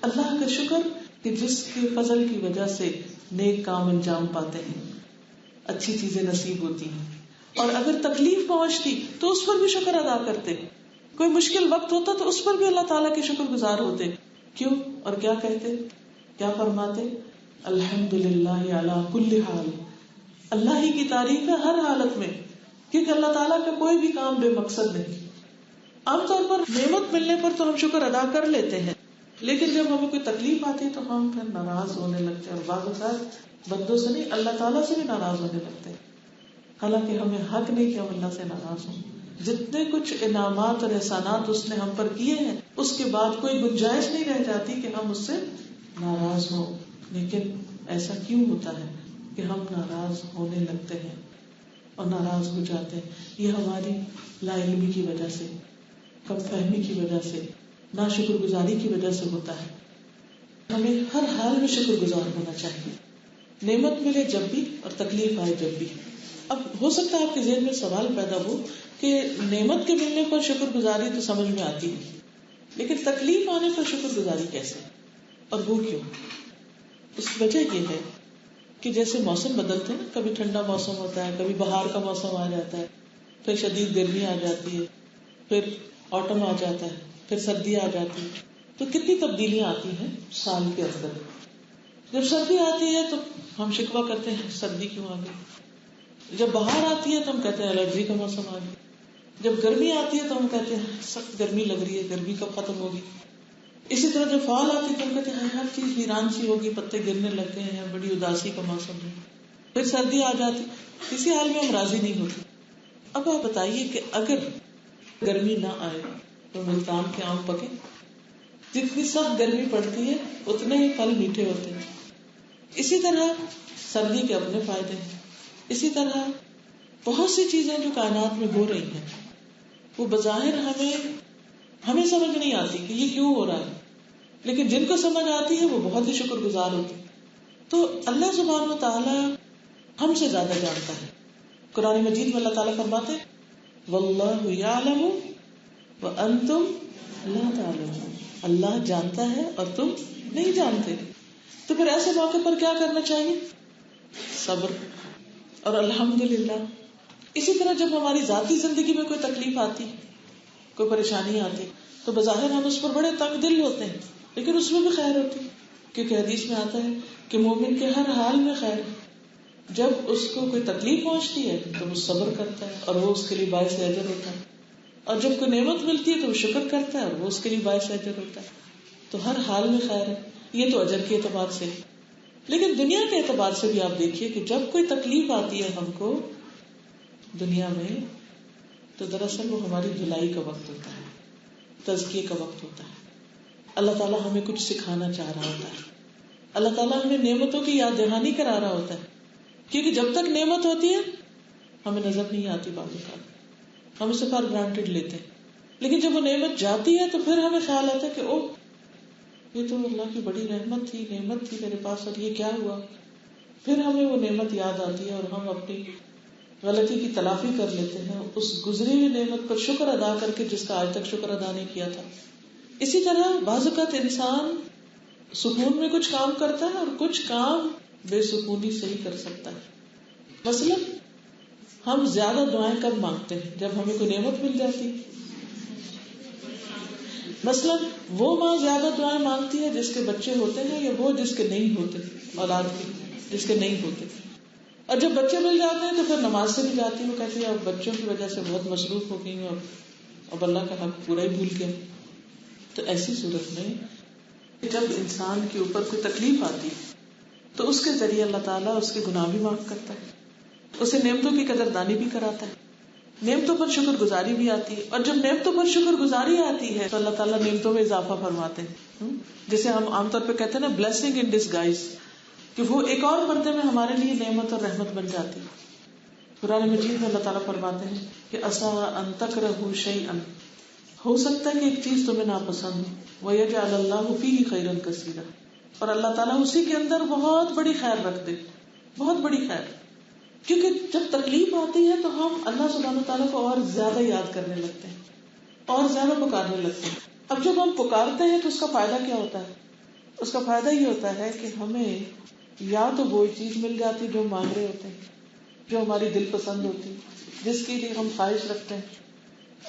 اللہ کا شکر کہ جس کے فضل کی وجہ سے نیک کام انجام پاتے ہیں, اچھی چیزیں نصیب ہوتی ہیں. اور اگر تکلیف پہنچتی تو اس پر بھی شکر ادا کرتے, کوئی مشکل وقت ہوتا تو اس پر بھی اللہ تعالیٰ کے شکر گزار ہوتے. کیوں اور کیا کہتے, کیا فرماتے؟ الحمدللہ علی کل حال, اللہ ہی کی تعریف ہے ہر حالت میں, کیونکہ اللہ تعالیٰ کا کوئی بھی کام بے مقصد نہیں. عام طور پر نعمت ملنے پر تو ہم شکر ادا کر لیتے ہیں, لیکن جب ہمیں کوئی تکلیف آتی تو ہم پھر ناراض ہونے لگتے ہیں, اور بعض اوقات بندوں سے نہیں اللہ تعالیٰ سے بھی ناراض ہونے لگتے ہیں, حالانکہ ہمیں حق نہیں کہ ہم اللہ سے ناراض ہوں. جتنے کچھ انعامات اور احسانات اس نے ہم پر کیے ہیں اس کے بعد کوئی گنجائش نہیں رہ جاتی کہ ہم اس سے ناراض ہوں. لیکن ایسا کیوں ہوتا ہے کہ ہم ناراض ہونے لگتے ہیں اور ناراض ہو جاتے ہیں؟ یہ ہماری لا علمی کی وجہ سے, کم فہمی کی وجہ سے, ناشکر گزاری کی وجہ سے ہوتا ہے. ہمیں ہر حال میں شکر گزار ہونا چاہیے, نعمت ملے جب بھی اور تکلیف آئے جب بھی. اب ہو سکتا ہے آپ کے ذہن میں سوال پیدا ہو کہ نعمت کے ملنے پر شکر گزاری تو سمجھ میں آتی ہے, لیکن تکلیف آنے پر شکر گزاری کیسے, اور وہ کیوں؟ اس کی وجہ یہ ہے کہ جیسے موسم بدلتے ہیں, کبھی ٹھنڈا موسم ہوتا ہے, کبھی بہار کا موسم آ جاتا ہے, پھر شدید گرمی آ جاتی ہے, پھر آٹم آ جاتا ہے, پھر سردی آ جاتی ہے. تو کتنی تبدیلیاں آتی ہیں سال کے اندر. جب سردی آتی ہے تو ہم شکوہ کرتے ہیں سردی کیوں آ گئی, جب بہار آتی ہے تو ہم کہتے ہیں الرجی کا موسم آ گیا, جب گرمی آتی ہے تو ہم کہتے ہیں سخت گرمی لگ رہی ہے, گرمی کب ختم ہوگی. اسی طرح جب فال آتی ہے تو ہم کہتے ہیں ہر چیز ویران سی ہوگی, پتے گرنے لگتے ہیں, بڑی اداسی کا موسم ہے. پھر سردی آ جاتی, کسی حال میں ہم راضی نہیں ہوتے. اب آپ بتائیے کہ اگر گرمی نہ آئے تو ملتان کے آم پکے. جتنی سخت گرمی پڑتی ہے اتنے ہی پھل میٹھے ہوتے ہیں. اسی طرح سردی کے اپنے فائدے ہیں. اسی طرح بہت سی چیزیں جو کائنات میں ہو رہی ہیں وہ بظاہر ہمیں سمجھ نہیں آتی کہ یہ کیوں ہو رہا ہے, لیکن جن کو سمجھ آتی ہے وہ بہت ہی شکر گزار ہوتے ہیں. تو اللہ سبحانہ و تعالی ہم سے زیادہ جانتا ہے. قرآن مجید میں اللہ تعالیٰ فرماتے ہیں واللہ یعلم وانتم لا تعلمون, اللہ جانتا ہے اور تم نہیں جانتے. تو پھر ایسے موقع پر کیا کرنا چاہیے؟ صبر. اور الحمدللہ اسی طرح جب ہماری ذاتی زندگی میں کوئی تکلیف آتی, کوئی پریشانی آتی, تو بظاہر ہم اس پر بڑے تنگ دل ہوتے ہیں, لیکن اس میں بھی خیر ہوتی, کیونکہ حدیث میں آتا ہے کہ مومن کے ہر حال میں خیر ہے. جب اس کو کوئی تکلیف پہنچتی ہے تو وہ صبر کرتا ہے اور وہ اس کے لیے باعث اجر ہوتا ہے, اور جب کوئی نعمت ملتی ہے تو وہ شکر کرتا ہے اور وہ اس کے لیے باعث اجر ہوتا ہے. تو ہر حال میں خیر ہے. یہ تو اجر کے اعتبار سے. لیکن دنیا کے اعتبار سے بھی آپ دیکھیے کہ جب کوئی تکلیف آتی ہے ہم کو دنیا میں, تو دراصل وہ ہماری دھلائی کا وقت ہوتا ہے, تزکیے کا وقت ہوتا ہے. اللہ تعالیٰ ہمیں کچھ سکھانا چاہ رہا ہوتا ہے. اللہ تعالیٰ ہمیں نعمتوں کی یاد دہانی کرا رہا ہوتا ہے, کیونکہ جب تک نعمت ہوتی ہے ہمیں نظر نہیں آتی باتوں کا, ہم اسے فار گرانٹیڈ لیتے ہیں. لیکن جب وہ نعمت جاتی ہے تو پھر ہمیں خیال آتا ہے کہ او یہ تو اللہ کی بڑی نعمت تھی میرے پاس, اور یہ کیا ہوا. پھر ہمیں وہ نعمت یاد آتی ہے اور ہم اپنی غلطی کی تلافی کر لیتے ہیں اس گزری ہوئی نعمت پر شکر ادا کر کے جس کا آج تک شکر ادا نہیں کیا تھا. اسی طرح بعض اوقات انسان سکون میں کچھ کام کرتا ہے اور کچھ کام بے سکونی سے ہی کر سکتا ہے. مثلا ہم زیادہ دعائیں کب مانگتے ہیں؟ جب ہمیں کوئی نعمت مل جاتی. مثلا وہ ماں زیادہ دعائیں مانگتی ہے جس کے بچے ہوتے ہیں, یا وہ جس کے نہیں ہوتے, اولاد کی جس کے نہیں ہوتے. اور جب بچے مل جاتے ہیں تو پھر نماز سے بھی جاتی. وہ کہتی ہے اب بچوں کی وجہ سے بہت مصروف ہو گئی ہوں, اب اللہ کا حق پورا ہی بھول گیا. تو ایسی صورت میں جب انسان کے اوپر کوئی تکلیف آتی تو اس کے ذریعے اللہ تعالیٰ اس کے گناہ بھی معاف کرتا ہے, اسے نعمتوں کی قدردانی بھی کراتا ہے, نعمتوں پر شکر گزاری بھی آتی ہے. اور جب نعمتوں پر شکر گزاری آتی ہے تو اللہ تعالیٰ نعمتوں میں اضافہ فرماتے ہیں, جسے ہم عام طور پہ کہتے ہیں نا بلیسنگ ان ڈسگائز, کہ وہ ایک اور پردے میں ہمارے لیے نعمت اور رحمت بن جاتی. قرآن مجید میں اللہ تعالیٰ فرماتے ہیں کہ عسیٰ ان تکرہوا شیئا, ہو سکتا ہے کہ ایک چیز تمہیں ناپسند ہو, ویجعل اللہ فیہ خیرا کثیرا, اور اللہ تعالیٰ اسی کے اندر بہت بڑی خیر رکھ دے, بہت بڑی خیر. کیونکہ جب تکلیف آتی ہے تو ہم اللہ سبحانہ تعالیٰ کو اور زیادہ یاد کرنے لگتے ہیں, اور زیادہ پکارنے لگتے ہیں. اب جب ہم پکارتے ہیں تو اس کا فائدہ کیا ہوتا ہے؟ اس کا فائدہ یہ ہوتا ہے کہ ہمیں یا تو وہ چیز مل جاتی جو ہم مانگ رہے ہوتے ہیں, جو ہماری دل پسند ہوتی, جس کے لیے ہم خواہش رکھتے ہیں,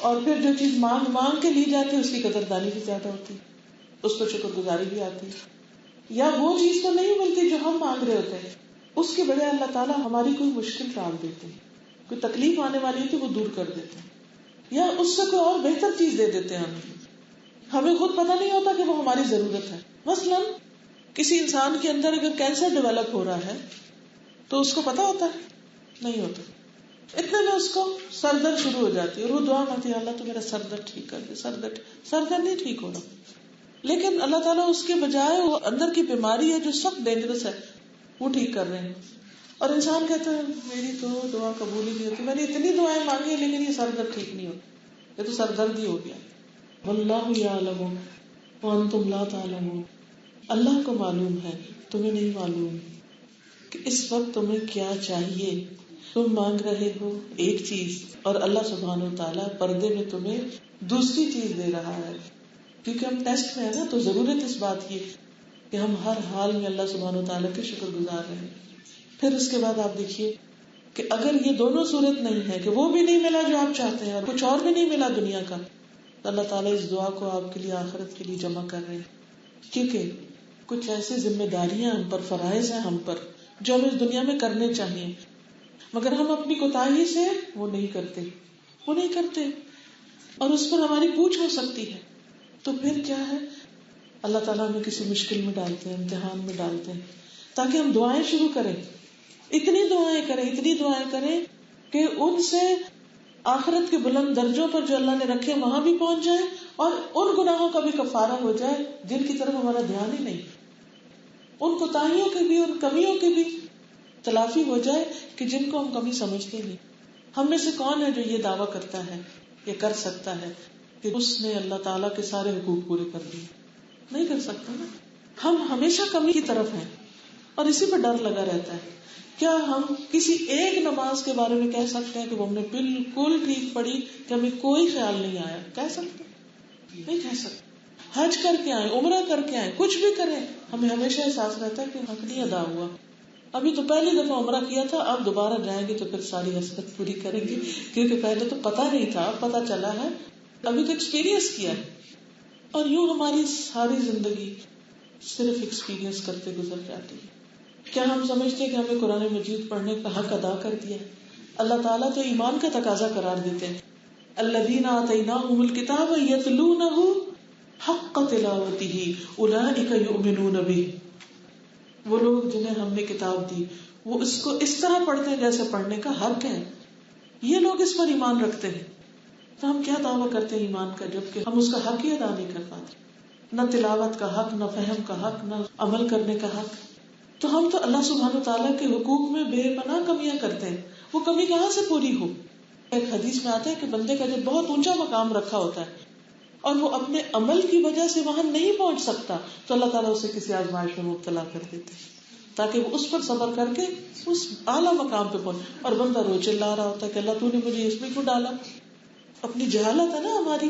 اور پھر جو چیز مانگ کے لی جاتی ہے اس کی قدردانی بھی زیادہ ہوتی, اس پر شکر گزاری بھی آتی. یا وہ چیز تو نہیں ملتی جو ہم مانگ رہے ہوتے ہیں, اس کے بجائے اللہ تعالیٰ ہماری کوئی مشکل ٹال دیتے ہیں, کوئی تکلیف آنے والی ہوتی وہ دور کر دیتے ہیں, یا اس سے کوئی اور بہتر چیز دے دیتے ہیں. ہمیں خود پتہ نہیں ہوتا کہ وہ ہماری ضرورت ہے. مثلا کسی انسان کے اندر اگر کینسر ڈیولپ ہو رہا ہے تو اس کو پتا ہوتا ہے؟ نہیں ہوتا. اتنے میں اس کو سر درد شروع ہو جاتی ہے اور وہ دعا مانگتی ہے اللہ تو میرا سر درد ٹھیک کر دے. سر درد نہیں ٹھیک ہو رہا, لیکن اللہ تعالیٰ اس کے بجائے وہ اندر کی بیماری ہے جو سخت ڈینجرس ہے وہ ٹھیک کر رہے ہیں. اور انسان کہتا ہے میری تو دعا قبول ہی نہیں ہوتی, میں نے اتنی دعائیں مانگی ہیں لیکن یہ سر درد ٹھیک نہیں ہوتا, یہ تو سر درد ہی ہو گیا. واللہ یعلم وانتم لا تعلمون, اللہ کو معلوم ہے تمہیں نہیں معلوم کہ اس وقت تمہیں کیا چاہیے. تم مانگ رہے ہو ایک چیز اور اللہ سبحانہ و تعالیٰ پردے میں تمہیں دوسری چیز دے رہا ہے. کیونکہ ہم ٹیسٹ میں ہے نا, تو ضرورت اس بات کی کہ ہم ہر حال میں اللہ سبحانہ و تعالیٰ کے شکر گزار رہے ہیں. پھر اس کے بعد آپ دیکھیے کہ اگر یہ دونوں صورت نہیں ہے کہ وہ بھی نہیں ملا جو آپ چاہتے ہیں اور کچھ اور بھی نہیں ملا دنیا کا, تو اللہ تعالیٰ اس دعا کو آپ کے لیے آخرت کے لیے جمع کر رہے ہیں. کیونکہ کچھ ایسی ذمہ داریاں ہم پر, فرائض ہیں ہم پر جو ہمیں اس دنیا میں کرنے چاہیے, مگر ہم اپنی کوتاہی سے وہ نہیں کرتے اور اس پر ہماری پوچھ ہو سکتی ہے. تو پھر کیا ہے, اللہ تعالیٰ ہمیں کسی مشکل میں ڈالتے ہیں, امتحان میں ڈالتے ہیں, تاکہ ہم دعائیں شروع کریں, اتنی دعائیں کریں کہ ان سے آخرت کے بلند درجوں پر جو اللہ نے رکھے وہاں بھی پہنچ جائے، اور ان گناہوں کا بھی کفارہ ہو جائے جن کی طرف ہمارا دھیان ہی نہیں، ان کوتاہیوں کی بھی، ان کمیوں کی بھی تلافی ہو جائے کہ جن کو ہم کمی سمجھتے نہیں. ہم میں سے کون ہے جو یہ دعویٰ کرتا ہے، یہ کر سکتا ہے کہ اس نے اللہ تعالیٰ کے سارے حقوق پورے کر دیے؟ نہیں کر سکتا نا. ہم ہمیشہ کمی کی طرف ہیں اور اسی پہ ڈر لگا رہتا ہے. کیا ہم کسی ایک نماز کے بارے میں کہہ سکتے ہیں کہ وہ ہم نے بالکل ٹھیک پڑھی کہ ہمیں کوئی خیال نہیں آیا؟ کہہ سکتے؟ نہیں کہہ سکتے. حج کر کے آئے، عمرہ کر کے آئے، کچھ بھی کریں، ہمیں ہمیشہ احساس رہتا ہے کہ حق نہیں ادا ہوا. ابھی تو پہلی دفعہ عمرہ کیا تھا، اب دوبارہ جائیں گے تو پھر ساری حسرت پوری کریں گے، کیونکہ پہلے تو پتہ نہیں تھا، اب پتہ چلا ہے، ابھی تو ایکسپیرینس کیا ہے. اور یوں ہماری ساری زندگی صرف ایکسپیرینس کرتے گزر جاتی ہے. کیا ہم سمجھتے ہیں کہ ہمیں قرآن مجید پڑھنے کا حق ادا کر دیا ہے؟ اللہ تعالیٰ تو ایمان کا تقاضا قرار دیتے ہیں. الذین آتیناہم الکتاب یتلونہ حق تلاوتہ اولئک یؤمنون بہ. وہ لوگ جنہیں ہم نے کتاب دی وہ اس کو اس طرح پڑھتے ہیں جیسے پڑھنے کا حق ہے. یہ لوگ اس پر ایمان رکھتے ہیں. تو ہم کیا دعویٰ کرتے ہیں ایمان کا جبکہ ہم اس کا حق ہی ادا نہیں کر پاتے؟ نہ تلاوت کا حق، نہ فہم کا حق، نہ عمل کرنے کا حق. تو ہم تو اللہ سبحانہ وتعالیٰ کے حقوق میں بے پناہ کمیاں کرتے ہیں. وہ کمی کہاں سے پوری ہو؟ ایک حدیث میں آتا ہے کہ بندے کا جب بہت اونچا مقام رکھا ہوتا ہے اور وہ اپنے عمل کی وجہ سے وہاں نہیں پہنچ سکتا تو اللہ تعالیٰ اسے کسی آزمائش میں مبتلا کر دیتے ہیں تاکہ وہ اس پر صبر کر کے اس اعلیٰ مقام پہ پہنچے. اور بندہ رو چلا رہا ہوتا ہے کہ اللہ تو نے مجھے اس میں کیوں ڈالا؟ اپنی جہالت ہے نا، ہماری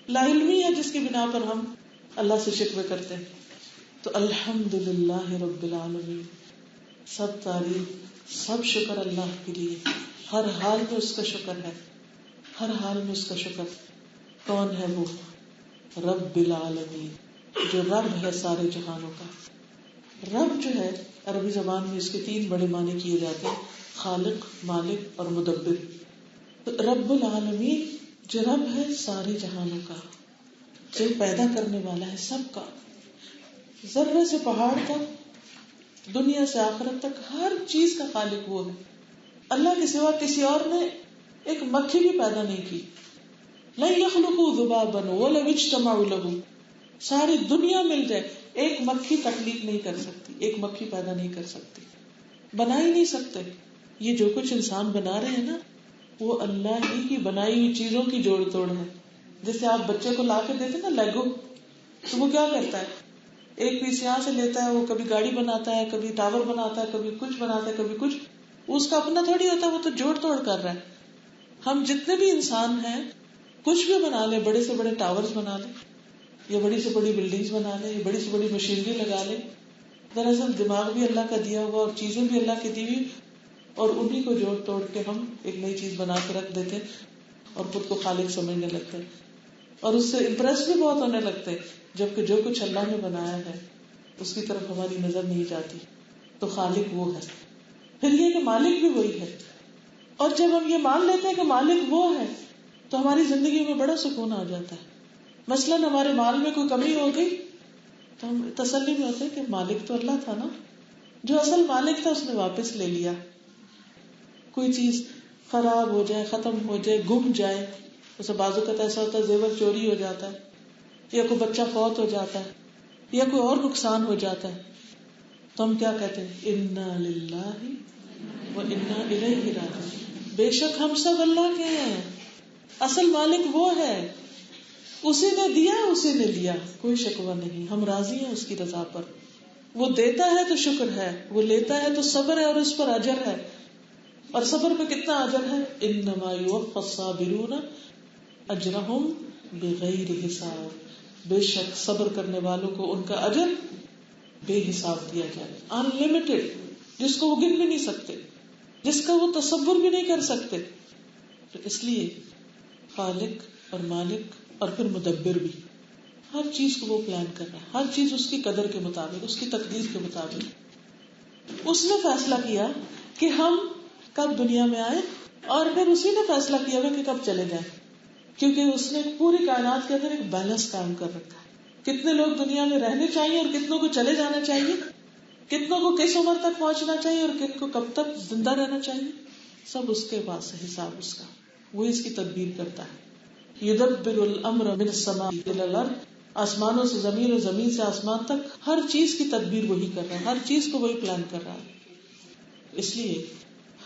لا علمی ہے جس کی بنا پر ہم اللہ سے شکوے کرتے ہیں. تو الحمدللہ رب العالمین، سب تعریف، سب شکر اللہ کے لیے. ہر حال میں اس کا شکر ہے، ہر حال میں اس کا شکر. کون ہے وہ؟ رب العالمین، جو رب ہے سارے جہانوں کا. رب جو ہے عربی زبان میں اس کے 3 بڑے معنی کیے جاتے ہیں: خالق، مالک اور مدبر. تو رب العالمین جو رب ہے سارے جہانوں کا، جو پیدا کرنے والا ہے سب کا. ذرے سے پہاڑ تک، دنیا سے آخرت تک، ہر چیز کا خالق وہ ہے. اللہ کے سوا کسی اور نے ایک مکھی بھی پیدا نہیں کی. لن یخلقوا ذبابا ولو اجتمعوا له. ساری دنیا مل جائے ایک مکھی تخلیق نہیں کر سکتی، ایک مکھی پیدا نہیں کر سکتی، بنا ہی نہیں سکتے. یہ جو کچھ انسان بنا رہے ہیں نا وہ اللہ ہی کی بنائی ہوئی چیزوں کی جوڑ توڑ ہے. جیسے آپ بچے کو لا کے دیتے نا لیگو، تو وہ کیا کرتا ہے؟ ایک پیس یہاں سے لیتا ہے، وہ کبھی گاڑی بناتا ہے، کبھی ٹاور بناتا ہے، کبھی کچھ بناتا ہے، کبھی کچھ. اس کا اپنا تھوڑی ہوتا ہے، وہ تو جوڑ توڑ کر رہا ہے. ہم جتنے بھی انسان ہیں کچھ بھی بنا لیں، بڑے سے بڑے ٹاورز بنا لیں یا بڑی سے بڑی بلڈنگز بنا لیں یا بڑی سے بڑی مشینری لگا لیں، دراصل دماغ بھی اللہ کا دیا ہوا اور چیزیں بھی اللہ کی دی ہوئی، اور انہیں کو جوڑ توڑ کے ہم ایک نئی چیز بنا کے رکھ دیتے ہیں اور خود کو خالق سمجھنے لگتے ہیں اور اس سے امپریس بھی بہت ہونے لگتے ہیں، جبکہ جو کچھ اللہ نے بنایا ہے اس کی طرف ہماری نظر نہیں جاتی. تو خالق وہ ہے. پھر یہ کہ مالک بھی وہی ہے. اور جب ہم یہ مان لیتے ہیں کہ مالک وہ ہے تو ہماری زندگی میں بڑا سکون آ جاتا ہے. مثلاً ہمارے مال میں کوئی کمی ہو گئی تو ہم تسلی میں ہوتے ہیں کہ مالک تو اللہ تھا نا، جو اصل مالک تھا اس نے واپس لے لیا. کوئی چیز خراب ہو جائے، ختم ہو جائے، گم جائے، اسے بعض اوقات ایسا ہوتا ہے زیور چوری ہو جاتا ہے یا کوئی بچہ فوت ہو جاتا ہے یا کوئی اور نقصان ہو جاتا ہے تو ہم کیا کہتے ہیں؟ انا للہ و انا الیہ راجعون. بے شک ہم سب اللہ کے ہیں، اصل مالک وہ ہے، اسی نے دیا اسی نے لیا، کوئی شکوہ نہیں. ہم راضی ہیں اس کی رضا پر. وہ دیتا ہے تو شکر ہے، وہ لیتا ہے تو صبر ہے اور اس پر اجر ہے. اور صبر پہ کتنا اجر ہے؟ انما یوفی الصابرون اجرہم بغیر حساب. بے شک صبر کرنے والوں کو ان کا اجر بے حساب دیا جائے، انلمیٹڈ، جس کو وہ گن بھی نہیں سکتے، جس کا وہ تصور بھی نہیں کر سکتے. تو اس لیے خالق اور مالک اور پھر مدبر بھی، ہر چیز کو وہ پلان کر رہا ہے، ہر چیز اس کی قدر کے مطابق، اس کی تقدیر کے مطابق. اس نے فیصلہ کیا کہ ہم کب دنیا میں آئے اور پھر اسی نے فیصلہ کیا کہ کب چلے جائیں، کیونکہ اس نے پوری کائنات کے اندر ایک بیلنس قائم کر رکھا ہے. کتنے لوگ دنیا میں رہنے چاہیے اور کتنوں کو چلے جانا چاہیے، کتنوں کو کس عمر تک پہنچنا چاہیے اور کن کو کب تک زندہ رہنا چاہیے، سب اس کے پاس ہے حساب اس کا. وہی اس کی تدبیر کرتا ہے. یدبر الامر من السماء الى الارض، آسمانوں سے زمین اور زمین سے آسمان تک ہر چیز کی تدبیر وہی کر رہا ہے، ہر چیز کو وہی پلان کر رہا ہے. اس لیے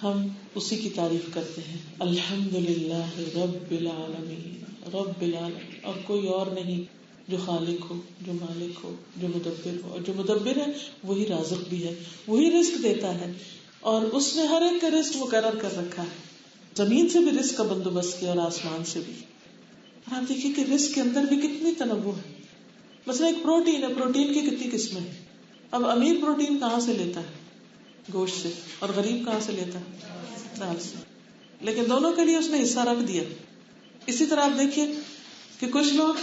ہم اسی کی تعریف کرتے ہیں، الحمدللہ رب العالمین، رب العالمین. اور کوئی اور نہیں جو خالق ہو، جو مالک ہو، جو مدبر ہو. اور جو مدبر ہے وہی رازق بھی ہے، وہی رزق دیتا ہے، اور اس نے ہر ایک کا رزق مقرر کر رکھا ہے. زمین سے بھی رزق کا بندوبست کیا اور آسمان سے بھی. اور آپ دیکھیے کہ رزق کے اندر بھی کتنی تنوع ہے. مثلا ایک پروٹین ہے، پروٹین کی کتنی قسمیں ہیں. اب امیر پروٹین کہاں سے لیتا ہے؟ گوشت سے. اور غریب کہاں سے لیتا ہے؟ دال سے. لیکن دونوں کے لیے اس نے حصہ رکھ دیا. اسی طرح آپ دیکھیے کہ کچھ لوگ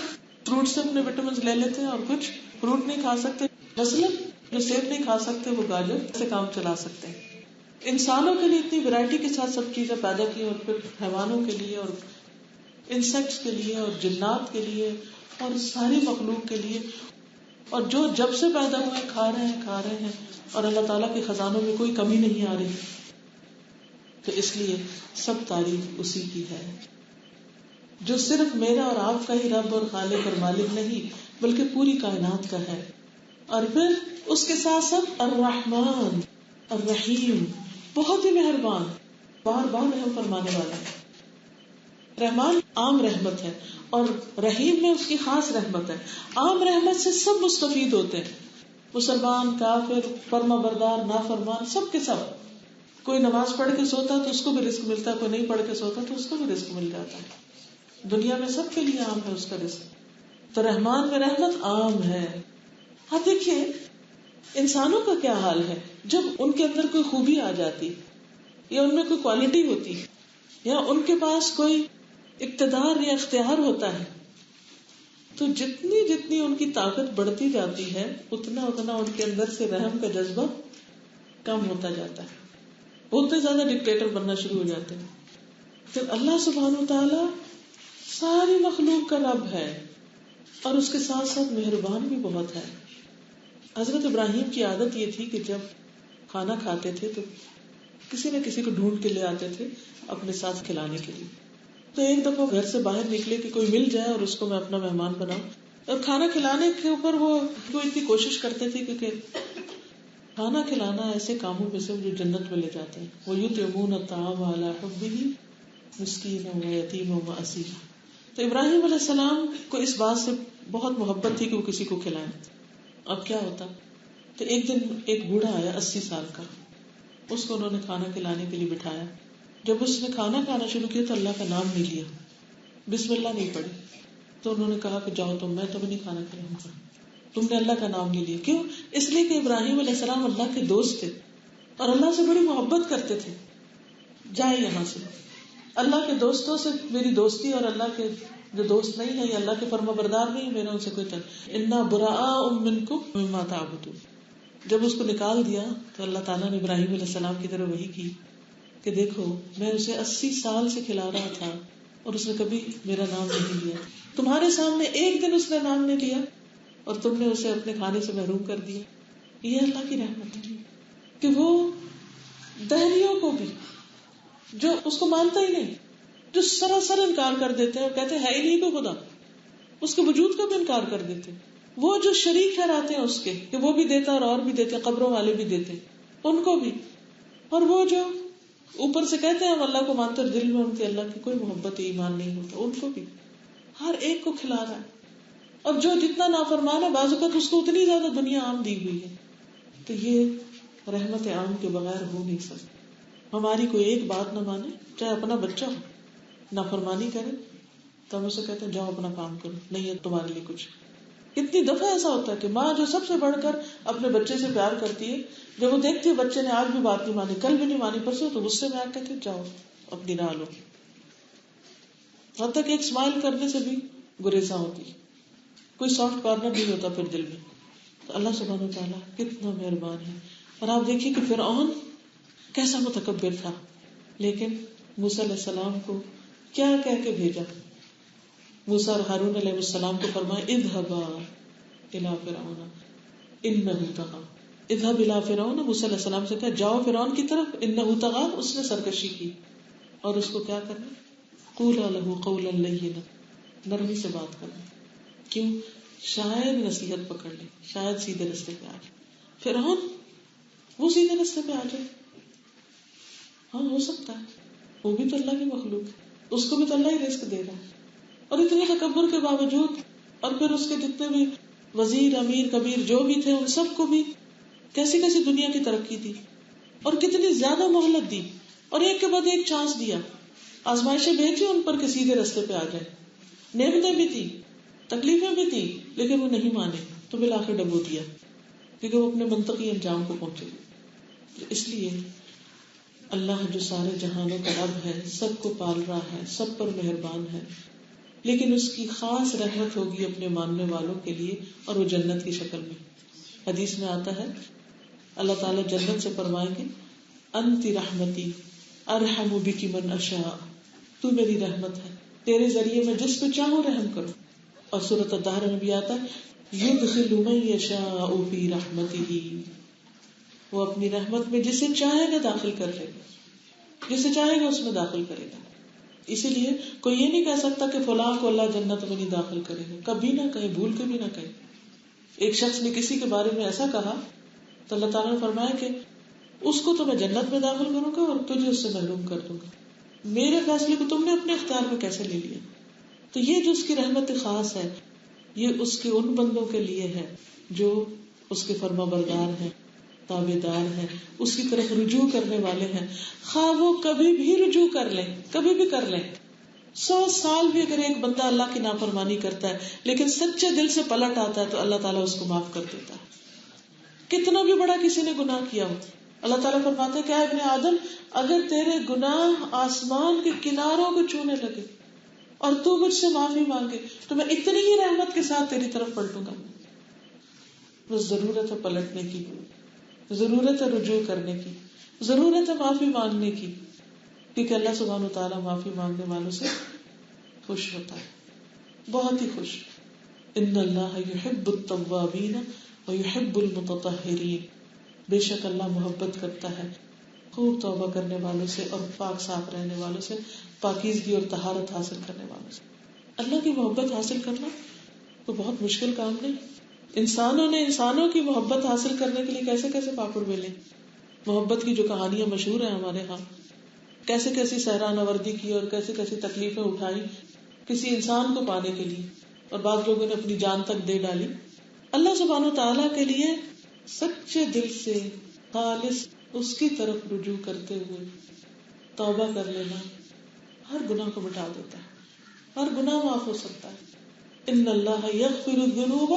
فروٹ سے اپنے وٹامنز لے لیتے ہیں اور کچھ فروٹ نہیں کھا سکتے. مثلا جو سیب نہیں کھا سکتے وہ گاجر سے کام چلا سکتے ہیں. انسانوں کے لیے اتنی ویرائٹی کے ساتھ سب چیزیں پیدا کی، اور پھر حیوانوں کے لیے اور انسیکٹس کے لیے اور جنات کے لیے اور ساری مخلوق کے لیے. اور جو جب سے پیدا ہوئے کھا رہے ہیں اور اللہ تعالیٰ کے خزانوں میں کوئی کمی نہیں آ رہی. تو اس لیے سب تعریف اسی کی ہے جو صرف میرا اور آپ کا ہی رب اور خالق اور مالک نہیں بلکہ پوری کائنات کا ہے. اور پھر اس کے ساتھ ساتھ الرحمن الرحیم، بہت ہی مہربان، بار بار رحم فرمانے والا ہے. رحمان عام رحمت ہے اور رحیم میں اس کی خاص رحمت ہے. عام رحمت سے سب مستفید ہوتے ہیں، مسلمان، کافر، فرما بردار، نافرمان، سب کے سب. کوئی نماز پڑھ کے سوتا تو اس کو بھی رزق ملتا ہے، کوئی نہیں پڑھ کے سوتا تو اس کو بھی رزق مل جاتا ہے. دنیا میں سب کے لیے عام ہے اس کا رزق. تو رحمان میں رحمت عام ہے. اب دیکھیے انسانوں کا کیا حال ہے جب ان کے اندر کوئی خوبی آ جاتی یا ان میں کوئی کوالٹی ہوتی یا ان کے پاس کوئی اقتدار یا اختیار ہوتا ہے، تو جتنی جتنی ان کی طاقت بڑھتی جاتی ہے اتنا اتنا ان کے اندر سے رحم کا جذبہ کم ہوتا جاتا ہے. بہت زیادہ ڈکٹیٹر بننا شروع ہو جاتے ہیں. پھر اللہ سبحانہ وتعالی ساری مخلوق کا رب ہے اور اس کے ساتھ ساتھ مہربان بھی بہت ہے. حضرت ابراہیم کی عادت یہ تھی کہ جب کھانا کھاتے تھے تو کسی نہ کسی کو ڈھونڈ کے لے آتے تھے اپنے ساتھ کھلانے کے لیے. تو ایک دفعہ گھر سے باہر نکلے کہ کوئی مل جائے اور اس کو میں اپنا مہمان بناؤں. اور کھانا کھلانے کے اوپر وہ اتنی کوشش کرتے تھے کیونکہ کھانا کھلانا ایسے کاموں میں سے جو جنت میں لے جاتے ہیں. وَيُطْعِمُونَ الطَّعَامَ عَلَىٰ حُبِّهِ مِسْكِينًا وَيَتِيمًا وَأَسِيرًا. تو ابراہیم علیہ السلام کو اس بات سے بہت محبت تھی کہ وہ کسی کو کھلائیں. اب کیا ہوتا تو ایک دن ایک بوڑھا آیا 80 سال کا، اس کو انہوں نے کھانا کھلانے کے لیے بٹھایا. جب اس نے کھانا کھانا شروع کیا تو اللہ کا نام نہیں لیا، بسم اللہ نہیں پڑھی. تو انہوں نے کہا کہ جاؤ تم، میں تمہیں نہیں کھانا کھلاؤں گا، تم نے اللہ کا نام نہیں لیا. کیوں؟ اس لیے کہ ابراہیم علیہ السلام اللہ کے دوست تھے اور اللہ سے بڑی محبت کرتے تھے. جائے یہاں سے، اللہ کے دوستوں سے میری دوستی اور اللہ کے جو دوست نہیں ہے یا اللہ کے فرما بردار نہیں، میرا ان سے کوئی انا براء منکم مما تعبدون. جب اس کو نکال دیا تو اللہ تعالیٰ نے ابراہیم علیہ السلام کی طرف وحی کی کہ دیکھو میں اسے 80 سال سے کھلا رہا تھا اور اس نے کبھی میرا نام نہیں لیا. تمہارے سامنے ایک دن اس نے نام نہیں لیا اور تم نے اسے اپنے کھانے سے محروم کر دیا. یہ اللہ کی رحمت ہے کہ وہ دہریوں کو بھی، جو اس کو مانتا ہی نہیں، جو سراسر انکار کر دیتے ہیں اور کہتے ہیں ہے ہی نہیں کوئی خدا، اس کے وجود کا بھی انکار کر دیتے ہیں. وہ جو شریک ٹھہراتے ہیں اس کے کہ وہ بھی دیتا اور بھی دیتے ہیں، قبروں والے بھی دیتے ہیں ان کو بھی، اور وہ جو اوپر سے کہتے ہیں ہم اللہ کو مانتے اور دل میں ان کے اللہ کی کوئی محبت ایمان نہیں ہوتا، ان کو بھی، ہر ایک کو کھلا رہا ہے. اور جو جتنا نافرمان ہے بعض اوقات اس کو اتنی زیادہ دنیا عام دی ہوئی ہے. تو یہ رحمت عام کے بغیر ہو نہیں سکتی. ہماری کوئی ایک بات نہ مانے، چاہے اپنا بچہ ہو، نافرمانی کرے تو ہم اسے کہتے ہیں جاؤ اپنا کام کرو، نہیں ہے تمہارے لیے کچھ. کتنی دفعہ ایسا ہوتا ہے کہ ماں جو سب سے بڑھ کر اپنے بچے سے پیار کرتی ہے، جب وہ دیکھتی ہے بچے نے آج بھی بات نہیں مانی، کل بھی نہیں مانی، پرسوں، تو غصے میں آ کے جاؤ اپنی راہ لو. حتیٰ کہ ایک اسمائل کرنے سے بھی گریزاں ہوتی، کوئی سافٹ کارنر نہیں ہوتا پھر دل میں. تو اللہ سبحانہ و تعالیٰ کتنا مہربان ہے. اور آپ دیکھیے کہ فرعون کیسا متکبر تھا، لیکن موسیٰ علیہ السلام کو کیا کہہ کے بھیجا. موسیٰ اور ہارون علیہ السلام کو فرمایا اذهبا الى فرعون انه طغى. اذهب الى فرعون، موسیٰ علیہ السلام سے کہا جاؤ فرعون کی طرف، انه طغى، اس نے سرکشی کی. اور اس کو کیا کرنا، قولا له قولا لینا، نرمی سے بات کرنا. کیوں؟ شاید نصیحت پکڑ لے، شاید سیدھے رستے پہ آ جائے. فرعون وہ سیدھے رستے پہ آ جائے، ہاں ہو سکتا ہے، وہ بھی تو اللہ کی مخلوق ہے، اس کو بھی تو اللہ ہی رزق دے رہا ہے. اور اتنے تکبر کے باوجود، اور پھر اس کے جتنے بھی وزیر امیر کبیر جو بھی تھے ان سب کو بھی کیسی کیسی دنیا کی ترقی دی اور کتنی زیادہ مہلت دی، اور ایک کے بعد ایک چانس دیا، آزمائشیں بھیجی ان پر کہ سیدھے رستے پہ آ جائے. نعمتیں بھی تھی، تکلیفیں بھی تھی، لیکن وہ نہیں مانے تو بالآخر ڈبو دیا، کیونکہ وہ اپنے منطقی انجام کو پہنچے. اس لیے اللہ جو سارے جہانوں کا رب ہے، سب کو پال رہا ہے، سب پر مہربان ہے، لیکن اس کی خاص رحمت ہوگی اپنے ماننے والوں کے لیے، اور وہ جنت کی شکل میں. حدیث میں آتا ہے اللہ تعالیٰ جنت سے فرمائیں گے انت رحمتی ارحم بک من اشاء، تو میری رحمت ہے، تیرے ذریعے میں جس پہ چاہوں رحم کروں. اور سورۃ الدہر میں بھی آتا ہے یدخل من یشاء فی رحمتہ، وہ اپنی رحمت میں جسے چاہے گا داخل کر لے گا، جسے چاہے گا اس میں داخل کرے گا. اسی لیے کوئی یہ نہیں کہہ سکتا کہ فلاں کو اللہ جنت میں نہیں داخل کرے گا، کبھی نہ کہے، بھول کے بھی نہ کہے. ایک شخص نے کسی کے بارے میں ایسا کہا تو اللہ تعالیٰ نے فرمایا کہ اس کو تو میں جنت میں داخل کروں گا اور تجھے اس سے محروم کر دوں گا. میرے فیصلے کو تم نے اپنے اختیار میں کیسے لے لیا؟ تو یہ جو اس کی رحمت خاص ہے، یہ اس کے ان بندوں کے لیے ہے جو اس کے فرما بردار ہیں، تابع دار ہیں، اس کی طرف رجوع کرنے والے ہیں. خواہ وہ کبھی بھی رجوع کر لیں، کبھی بھی کر لیں، 100 سال بھی اگر ایک بندہ اللہ کی نافرمانی کرتا ہے لیکن سچے دل سے پلٹ آتا ہے تو اللہ تعالیٰ اس کو معاف کر دیتا ہے. کتنا بھی بڑا کسی نے گناہ کیا ہو، اللہ تعالیٰ فرماتے ہیں کہ اے ابن آدم، اگر تیرے گناہ آسمان کے کناروں کو چھونے لگے اور تو مجھ سے معافی مانگے تو میں اتنی ہی رحمت کے ساتھ تیری طرف پلٹوں گا. بس ضرورت ہے پلٹنے کی، ضرورت ہے رجوع کرنے کی، ضرورت ہے معافی مانگنے کی، کیونکہ اللہ سبحانہ وتعالیٰ معافی مانگنے والوں سے خوش ہوتا ہے، بہت ہی خوش. ان اللہ یحب التوابین ویحب المتطہرین، بے شک اللہ محبت کرتا ہے خوب توبہ کرنے والوں سے اور پاک صاف رہنے والوں سے، پاکیزگی اور طہارت حاصل کرنے والوں سے. اللہ کی محبت حاصل کرنا تو بہت مشکل کام نہیں. انسانوں نے انسانوں کی محبت حاصل کرنے کے لیے کیسے کیسے پاپڑ بیلے. محبت کی جو کہانیاں مشہور ہیں ہمارے ہاں، کیسے کیسی سہرا نوردی کی اور کیسے کیسی تکلیفیں اٹھائی کسی انسان کو پانے کے لیے، اور بعض لوگوں نے اپنی جان تک دے ڈالی. اللہ سبحانہ و تعالیٰ کے لیے سچے دل سے خالص اس کی طرف رجوع کرتے ہوئے توبہ کر لینا ہر گناہ کو مٹا دیتا ہے، ہر گناہ معاف ہو سکتا ہے. ان اللہ یغفر الذنوب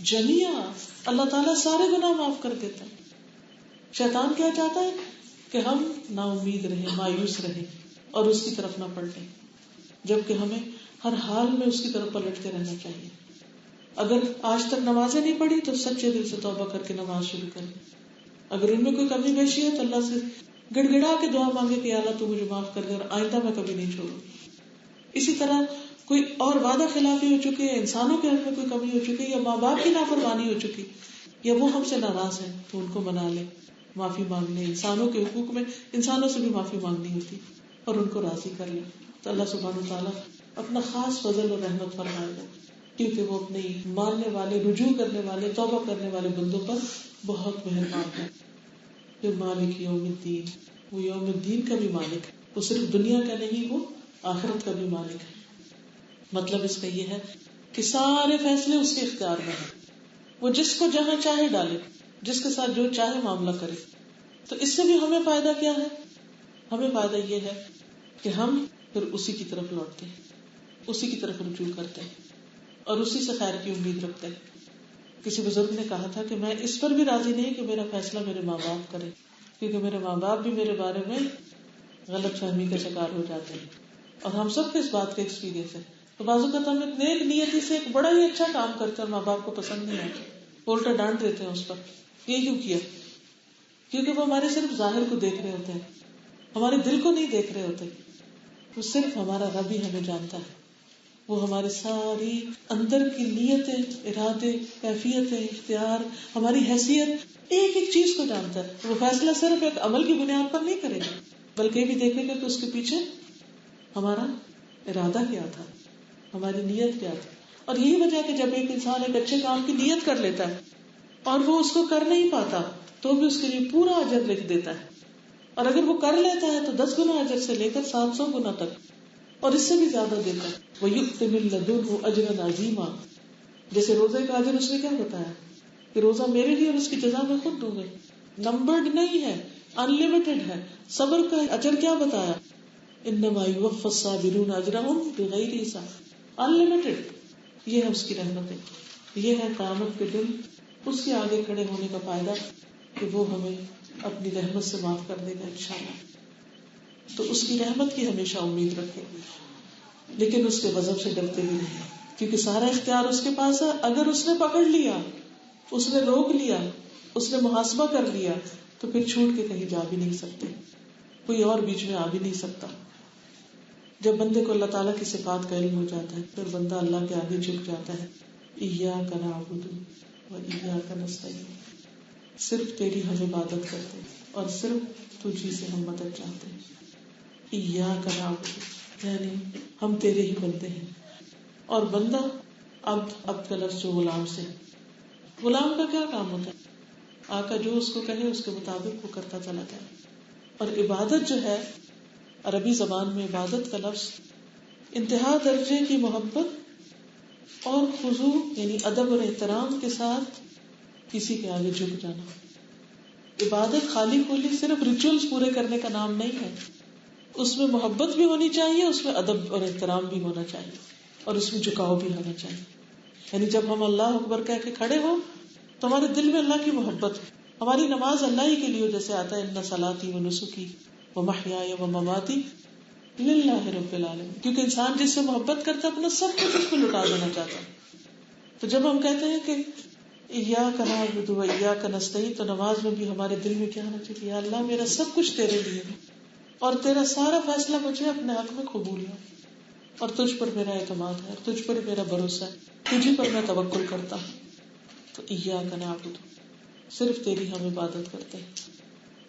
جميعا، اللہ تعالیٰ سارے گناہ معاف کر دیتا ہے. شیطان کیا چاہتا ہے کہ ہم نا امید رہیں، مایوس رہیں اور اس کی طرف نہ پلٹیں، جبکہ ہمیں ہر حال میں اس کی طرف پلٹتے رہنا چاہیے. اگر آج تک نمازیں نہیں پڑھی تو سچے دل سے توبہ کر کے نماز شروع کریں. اگر ان میں کوئی کمی بیشی ہے تو اللہ سے گڑ گڑا کے دعا مانگے کہ اللہ تو مجھے معاف کر دے اور آئندہ میں کبھی نہیں چھوڑوں. اسی طرح کوئی اور وعدہ خلافی ہو چکی ہے، انسانوں کے حق میں کوئی کمی ہو چکی، یا ماں باپ کی نافرمانی ہو چکی، یا وہ ہم سے ناراض ہیں تو ان کو منا لیں، معافی مانگ لیں. انسانوں کے حقوق میں انسانوں سے بھی معافی مانگنی ہوتی اور ان کو راضی کر لیں تو اللہ سبحانہ وتعالیٰ اپنا خاص فضل اور رحمت فرمائے گا، کیونکہ وہ اپنے ماننے والے، رجوع کرنے والے، توبہ کرنے والے بندوں پر بہت مہربان ہے. پھر مالک یوم الدین، وہ یوم الدین کا بھی مالک ہے، وہ صرف دنیا کا نہیں، وہ آخرت کا بھی مالک ہے. مطلب اس کا یہ ہے کہ سارے فیصلے اس کے اختیار میں ہیں، وہ جس کو جہاں چاہے ڈالے، جس کے ساتھ جو چاہے معاملہ کرے. تو اس سے بھی ہمیں فائدہ کیا ہے؟ ہمیں فائدہ یہ ہے کہ ہم پھر اسی کی طرف لوٹتے ہیں، اسی کی طرف رجوع کرتے ہیں اور اسی سے خیر کی امید رکھتے ہیں. کسی بزرگ نے کہا تھا کہ میں اس پر بھی راضی نہیں کہ میرا فیصلہ میرے ماں باپ کرے، کیونکہ میرے ماں باپ بھی میرے بارے میں غلط فہمی کا شکار ہو جاتے ہیں، اور ہم سب کو اس بات کا ایکسپیرینس ہے. تو بعض اوقات ہم ایک نیک نیتی سے ایک بڑا ہی اچھا کام کرتے ہیں، ماں باپ کو پسند نہیں آتا، الٹا ڈانٹ دیتے ہیں اس پر، یہ کیوں کیا؟ کیونکہ وہ ہمارے صرف ظاہر کو دیکھ رہے ہوتے ہیں، ہمارے دل کو نہیں دیکھ رہے ہوتے. وہ صرف ہمارا رب ہی ہمیں جانتا ہے، وہ ہماری ساری اندر کی نیتیں، ارادے، کیفیتیں، اختیار، ہماری حیثیت، ایک ایک چیز کو جانتا ہے. وہ فیصلہ صرف ایک عمل کی بنیاد پر نہیں کرے گا، بلکہ یہ بھی دیکھے گا کہ اس کے پیچھے ہمارا ارادہ کیا تھا، ہماری نیت کیا تھی. اور یہی وجہ ہے کہ جب ایک انسان ایک اچھے کام کی نیت کر لیتا ہے اور وہ اس کو کر نہیں پاتا تو بھی اس کے لیے پورا اجر لکھ دیتا ہے. اور اگر وہ کر لیتا ہے تو 10 گنا اجر سے لے کر 700 گنا تک اور اس سے بھی زیادہ دیتا ہے. وَيُؤْتِ مِن لَدُنْهُ أَجْرًا عَظِيمًا. جیسے روزے کا اجر اس نے کیا بتایا کہ روزہ میرے لیے اور اس کی جزا میں خود دوں گے. نمبرڈ نہیں ہے، انلمیٹڈ ہے. صبر کا اجر کیا بتایا؟ انما يوفى الصابرون اجرهم بغیر حساب. انلمیٹڈ. یہ ہے اس کی رحمت. یہ ہے قیامت کے دن اس کے آگے کھڑے ہونے کا فائدہ کہ وہ ہمیں اپنی رحمت سے معاف کر دے گا انشاءاللہ. تو اس کی رحمت کی ہمیشہ امید رکھیں لیکن اس کے غضب سے ڈرتے بھی نہیں کیونکہ سارا اختیار اس کے پاس ہے. اگر اس نے پکڑ لیا، اس نے روک لیا، اس نے محاسبہ کر لیا تو پھر چھوٹ کے کہیں جا بھی نہیں سکتے، کوئی اور بیچ میں آ بھی نہیں سکتا. جب بندے کو اللہ تعالیٰ کی صفات کا علم ہو جاتا ہے پھر بندہ اللہ کے آگے جھک جاتا ہے. ایاک نعبد و ایاک نستعین. صرف تیری ہم عبادت کرتے ہیں اور صرف تجھی سے ہم مدد چاہتے ہیں. ایاک نعبد یعنی ہم تیرے ہی بندے ہیں. اور بندہ عبد کا لفظ جو غلام سے، غلام کا کیا کام ہوتا ہے؟ آقا جو اس کو کہے اس کے مطابق وہ کرتا چلا جائے. اور عبادت جو ہے عربی زبان میں عبادت کا لفظ انتہا درجے کی محبت اور خضوع یعنی ادب اور احترام کے ساتھ کسی کے آگے جھک جانا. عبادت خالی خولی صرف ریچولز پورے کرنے کا نام نہیں ہے. اس میں محبت بھی ہونی چاہیے، اس میں ادب اور احترام بھی ہونا چاہیے اور اس میں جھکاؤ بھی ہونا چاہیے. یعنی جب ہم اللہ اکبر کہہ کے کھڑے ہو تو ہمارے دل میں اللہ کی محبت ہے. ہماری نماز اللہ ہی کے لیے جیسے آتا ہے ان صلاتی و نسکی و محیای و مماتی للہ رب العالمین. کیونکہ انسان جس سے محبت کرتا ہے اپنا سب کچھ اس کو لٹا دینا چاہتا ہے. تو جب ہم کہتے ہیں کہ ایاک نعبد و ایاک نستعین تو نماز میں بھی ہمارے دل میں کیا ہونا چاہیے؟ یا اللہ میرا سب کچھ تیرے لیے ہے اور تیرا سارا فیصلہ مجھے اپنے حق میں قبول ہے اور تجھ پر میرا اعتماد ہے اور تجھ پر میرا بھروسہ ہے، تجھی پر میں توکل کرتا ہوں. تو ایاک نعبد صرف تیری ہم عبادت کرتے ہیں،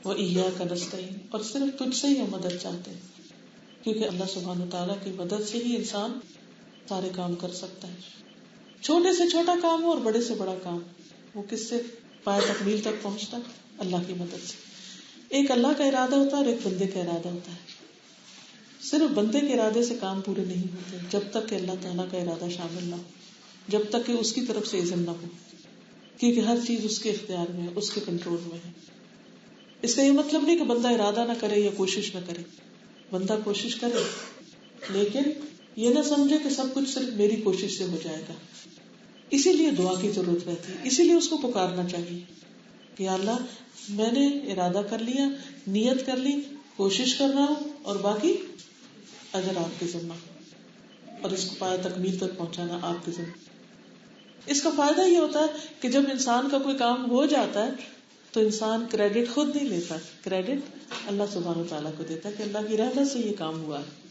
وہ ایاک نستعین اور صرف تجھ سے ہی ہم مدد چاہتے ہیں کیونکہ اللہ سبحانہ وتعالیٰ کی مدد سے ہی انسان سارے کام کر سکتا ہے. چھوٹے سے چھوٹا کام ہو اور بڑے سے بڑا کام، وہ کس سے پائے تکمیل تک پہنچتا ہے؟ اللہ کی مدد سے. ایک اللہ کا ارادہ ہوتا ہے اور ایک بندے کا ارادہ ہوتا ہے. صرف بندے کے ارادے سے کام پورے نہیں ہوتے جب تک کہ اللہ تعالیٰ کا ارادہ شامل نہ ہو، جب تک کہ اس کی طرف سے اذن نہ ہو، کیونکہ ہر چیز اس کے اختیار میں ہے، اس کے کنٹرول میں ہے. اس کا یہ مطلب نہیں کہ بندہ ارادہ نہ کرے یا کوشش نہ کرے. بندہ کوشش کرے لیکن یہ نہ سمجھے کہ سب کچھ صرف میری کوشش سے ہو جائے گا. اسی لیے دعا کی ضرورت رہتی ہے، اسی لیے اس کو پکارنا چاہیے کہ یا اللہ میں نے ارادہ کر لیا، نیت کر لی، کوشش کر رہا ہوں اور باقی اجر آپ کے ذمہ اور اس کو پایہ تکمیل تک پہنچانا آپ کے ذمہ. اس کا فائدہ یہ ہوتا ہے کہ جب انسان کا کوئی کام ہو جاتا ہے تو انسان کریڈٹ خود نہیں لیتا، کریڈٹ اللہ سبحانہ وتعالیٰ کو دیتا ہے کہ اللہ کی رحمت سے یہ کام ہوا ہے.